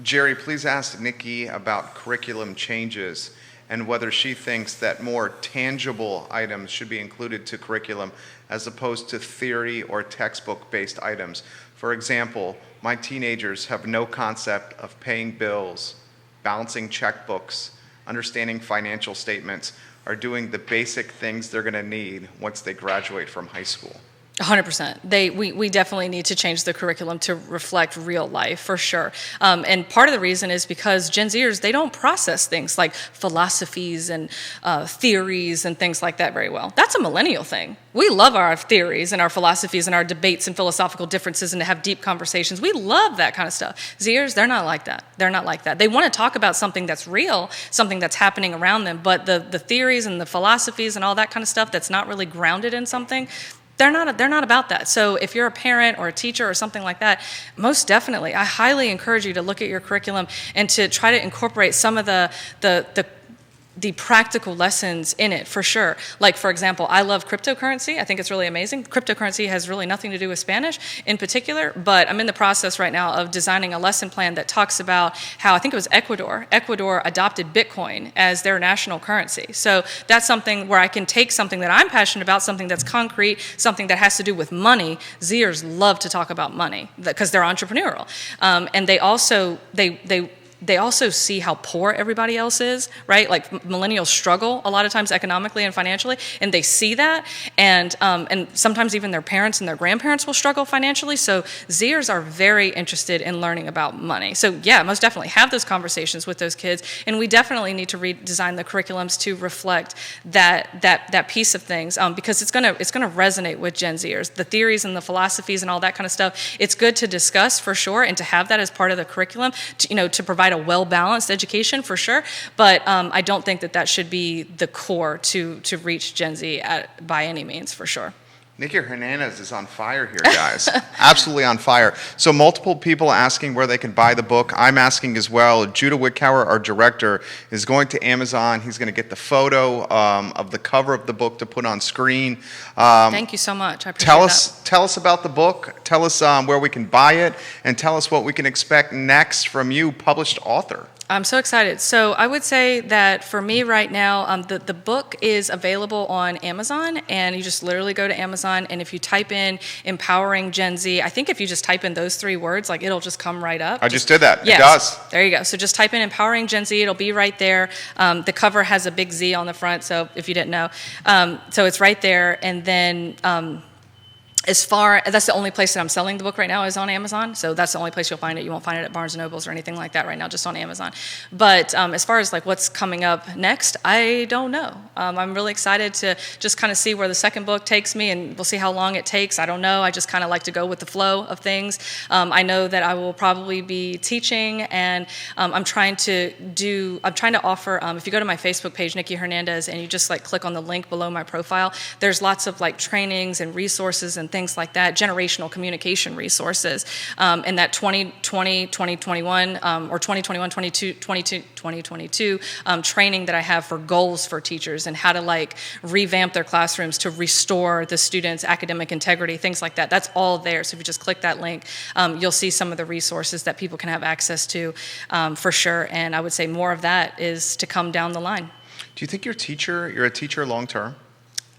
Jerry, please ask Knikki about curriculum changes and whether she thinks that more tangible items should be included to curriculum as opposed to theory or textbook-based items. For example, my teenagers have no concept of paying bills, balancing checkbooks, understanding financial statements, or doing the basic things they're going to need once they graduate from high school. 100%. We definitely need to change the curriculum to reflect real life, for sure. And part of the reason is because Gen Zers, they don't process things like philosophies and theories and things like that very well. That's a millennial thing. We love our theories and our philosophies and our debates and philosophical differences and to have deep conversations. We love that kind of stuff. Zers, they're not like that. They're not like that. They want to talk about something that's real, something that's happening around them, but the theories and the philosophies and all that kind of stuff that's not really grounded in something, they're not about that. So if you're a parent or a teacher or something like that, most definitely, I highly encourage you to look at your curriculum and to try to incorporate some of the the practical lessons in it, for sure. Like, for example, I love cryptocurrency. I think it's really amazing. Cryptocurrency has really nothing to do with Spanish in particular, but I'm in the process right now of designing a lesson plan that talks about how, I think it was Ecuador adopted Bitcoin as their national currency. So that's something where I can take something that I'm passionate about, something that's concrete, something that has to do with money. Zers love to talk about money because they're entrepreneurial. And they also see how poor everybody else is, right? Like millennials struggle a lot of times economically and financially, and they see that, and sometimes even their parents and their grandparents will struggle financially. So Zers are very interested in learning about money. So yeah, most definitely have those conversations with those kids, and we definitely need to redesign the curriculums to reflect that piece of things, because it's gonna resonate with Gen Zers. The theories and the philosophies and all that kind of stuff. It's good to discuss for sure, and to have that as part of the curriculum, to provide a well-balanced education for sure, but I don't think that should be the core to reach Gen Z by any means, for sure. Knikki Hernandez is on fire here, guys. Absolutely on fire. So multiple people asking where they can buy the book. I'm asking as well. Judah Wickhauer, our director, is going to Amazon. He's going to get the photo of the cover of the book to put on screen. Thank you so much. I appreciate that. Tell us about the book. Tell us where we can buy it, and tell us what we can expect next from you, published author. I'm so excited. So I would say that for me right now, the book is available on Amazon, and you just literally go to Amazon, and if you type in Empowering Gen Z, I think if you just type in those 3 words, like, it'll just come right up. I just did that. Yes, it does. There you go. So just type in Empowering Gen Z. It'll be right there. The cover has a big Z on the front, so if you didn't know. So it's right there, and then that's the only place that I'm selling the book right now is on Amazon. So that's the only place you'll find it. You won't find it at Barnes & Nobles or anything like that right now, just on Amazon. But as far as like what's coming up next, I don't know. I'm really excited to just kind of see where the second book takes me, and we'll see how long it takes. I don't know. I just kind of like to go with the flow of things. I know that I will probably be teaching, and I'm trying to offer, if you go to my Facebook page, Knikki Hernandez, and you just like click on the link below my profile, there's lots of like trainings and resources and things like that, generational communication resources, and that 2020, 2021, or 2021, 2022 training that I have for goals for teachers and how to like revamp their classrooms to restore the students' academic integrity, things like that. That's all there. So if you just click that link, you'll see some of the resources that people can have access to, for sure. And I would say more of that is to come down the line. Do you think you're a teacher long term?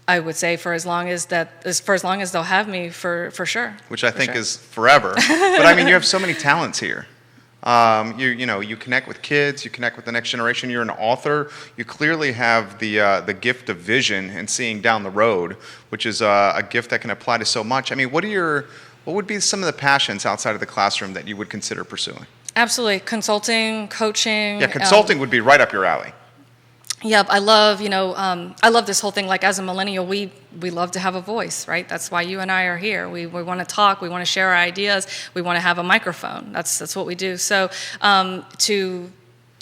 I would say for as long as they'll have me, for sure. Which I think is forever. But I mean, you have so many talents here. You connect with kids, you connect with the next generation. You're an author. You clearly have the gift of vision and seeing down the road, which is a gift that can apply to so much. I mean, what would be some of the passions outside of the classroom that you would consider pursuing? Absolutely, consulting, coaching. Yeah, consulting would be right up your alley. Yep, I love this whole thing. Like, as a millennial, we love to have a voice, right? That's why you and I are here. We want to talk. We want to share our ideas. We want to have a microphone. That's what we do. So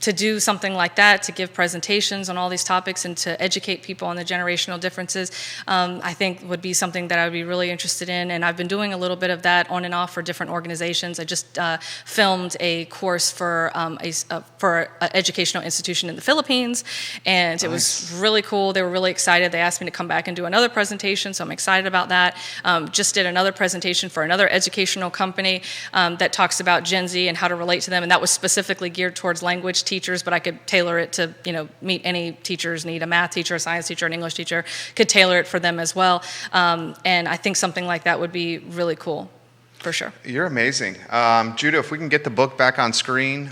to do something like that, to give presentations on all these topics and to educate people on the generational differences, I think would be something that I would be really interested in. And I've been doing a little bit of that on and off for different organizations. I just filmed a course for an educational institution in the Philippines, and it was really cool. They were really excited. They asked me to come back and do another presentation, so I'm excited about that. Just did another presentation for another educational company that talks about Gen Z and how to relate to them, and that was specifically geared towards language teachers, but I could tailor it to meet any teachers need. A math teacher, a science teacher, an English teacher, could tailor it for them as well. And I think something like that would be really cool, for sure. You're amazing. Judah, if we can get the book back on screen,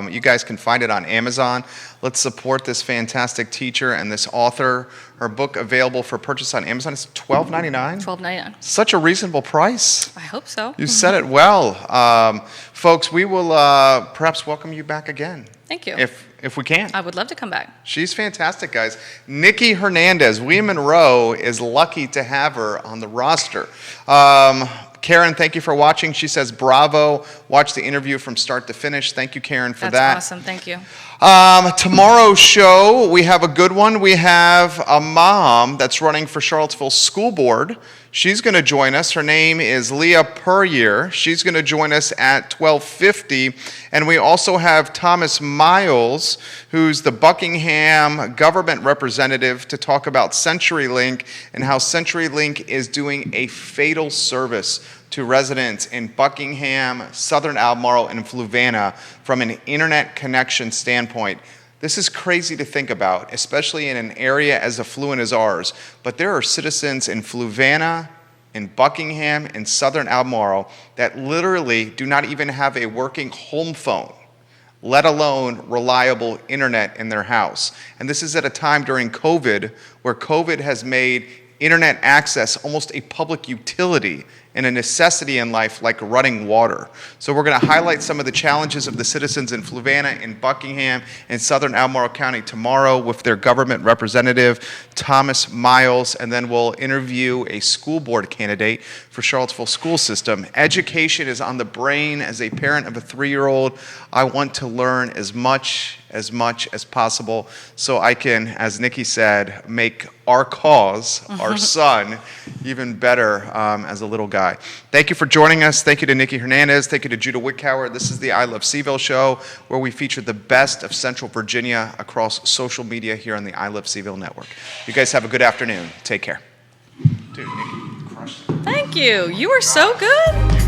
you guys can find it on Amazon. Let's support this fantastic teacher and this author. Her book available for purchase on Amazon. It's $12.99? $12.99. Such a reasonable price. I hope so. You said it well. Folks, we will perhaps welcome you back again. Thank you. If we can. I would love to come back. She's fantastic, guys. Knikki Hernandez. William Monroe is lucky to have her on the roster. Karen, thank you for watching. She says, bravo. Watch the interview from start to finish. Thank you, Karen, for that. That's awesome. Thank you. Tomorrow's show, we have a good one. We have a mom that's running for Charlottesville School Board. She's going to join us. Her name is Leah Puryear. She's going to join us at 12:50. And we also have Thomas Miles, who's the Buckingham government representative, to talk about CenturyLink and how CenturyLink is doing a fatal service to residents in Buckingham, Southern Albemarle, and Fluvanna from an internet connection standpoint. This is crazy to think about, especially in an area as affluent as ours. But there are citizens in Fluvanna, in Buckingham, and Southern Albemarle that literally do not even have a working home phone, let alone reliable internet in their house. And this is at a time during COVID where COVID has made internet access almost a public utility and a necessity in life like running water. So we're going to highlight some of the challenges of the citizens in Fluvanna, in Buckingham, and Southern Albemarle County tomorrow with their government representative, Thomas Miles, and then we'll interview a school board candidate for Charlottesville school system. Education is on the brain. As a parent of a 3-year-old, I want to learn as much as possible so I can, as Knikki said, make our cause, our son, even better as a little guy. Thank you for joining us. Thank you to Knikki Hernandez. Thank you to Judah Wickhauer. This is the I Love CVille Show, where we feature the best of Central Virginia across social media here on the I Love CVille Network. You guys have a good afternoon. Take care. Dude, Knikki, crushed it. Thank you. You were so good.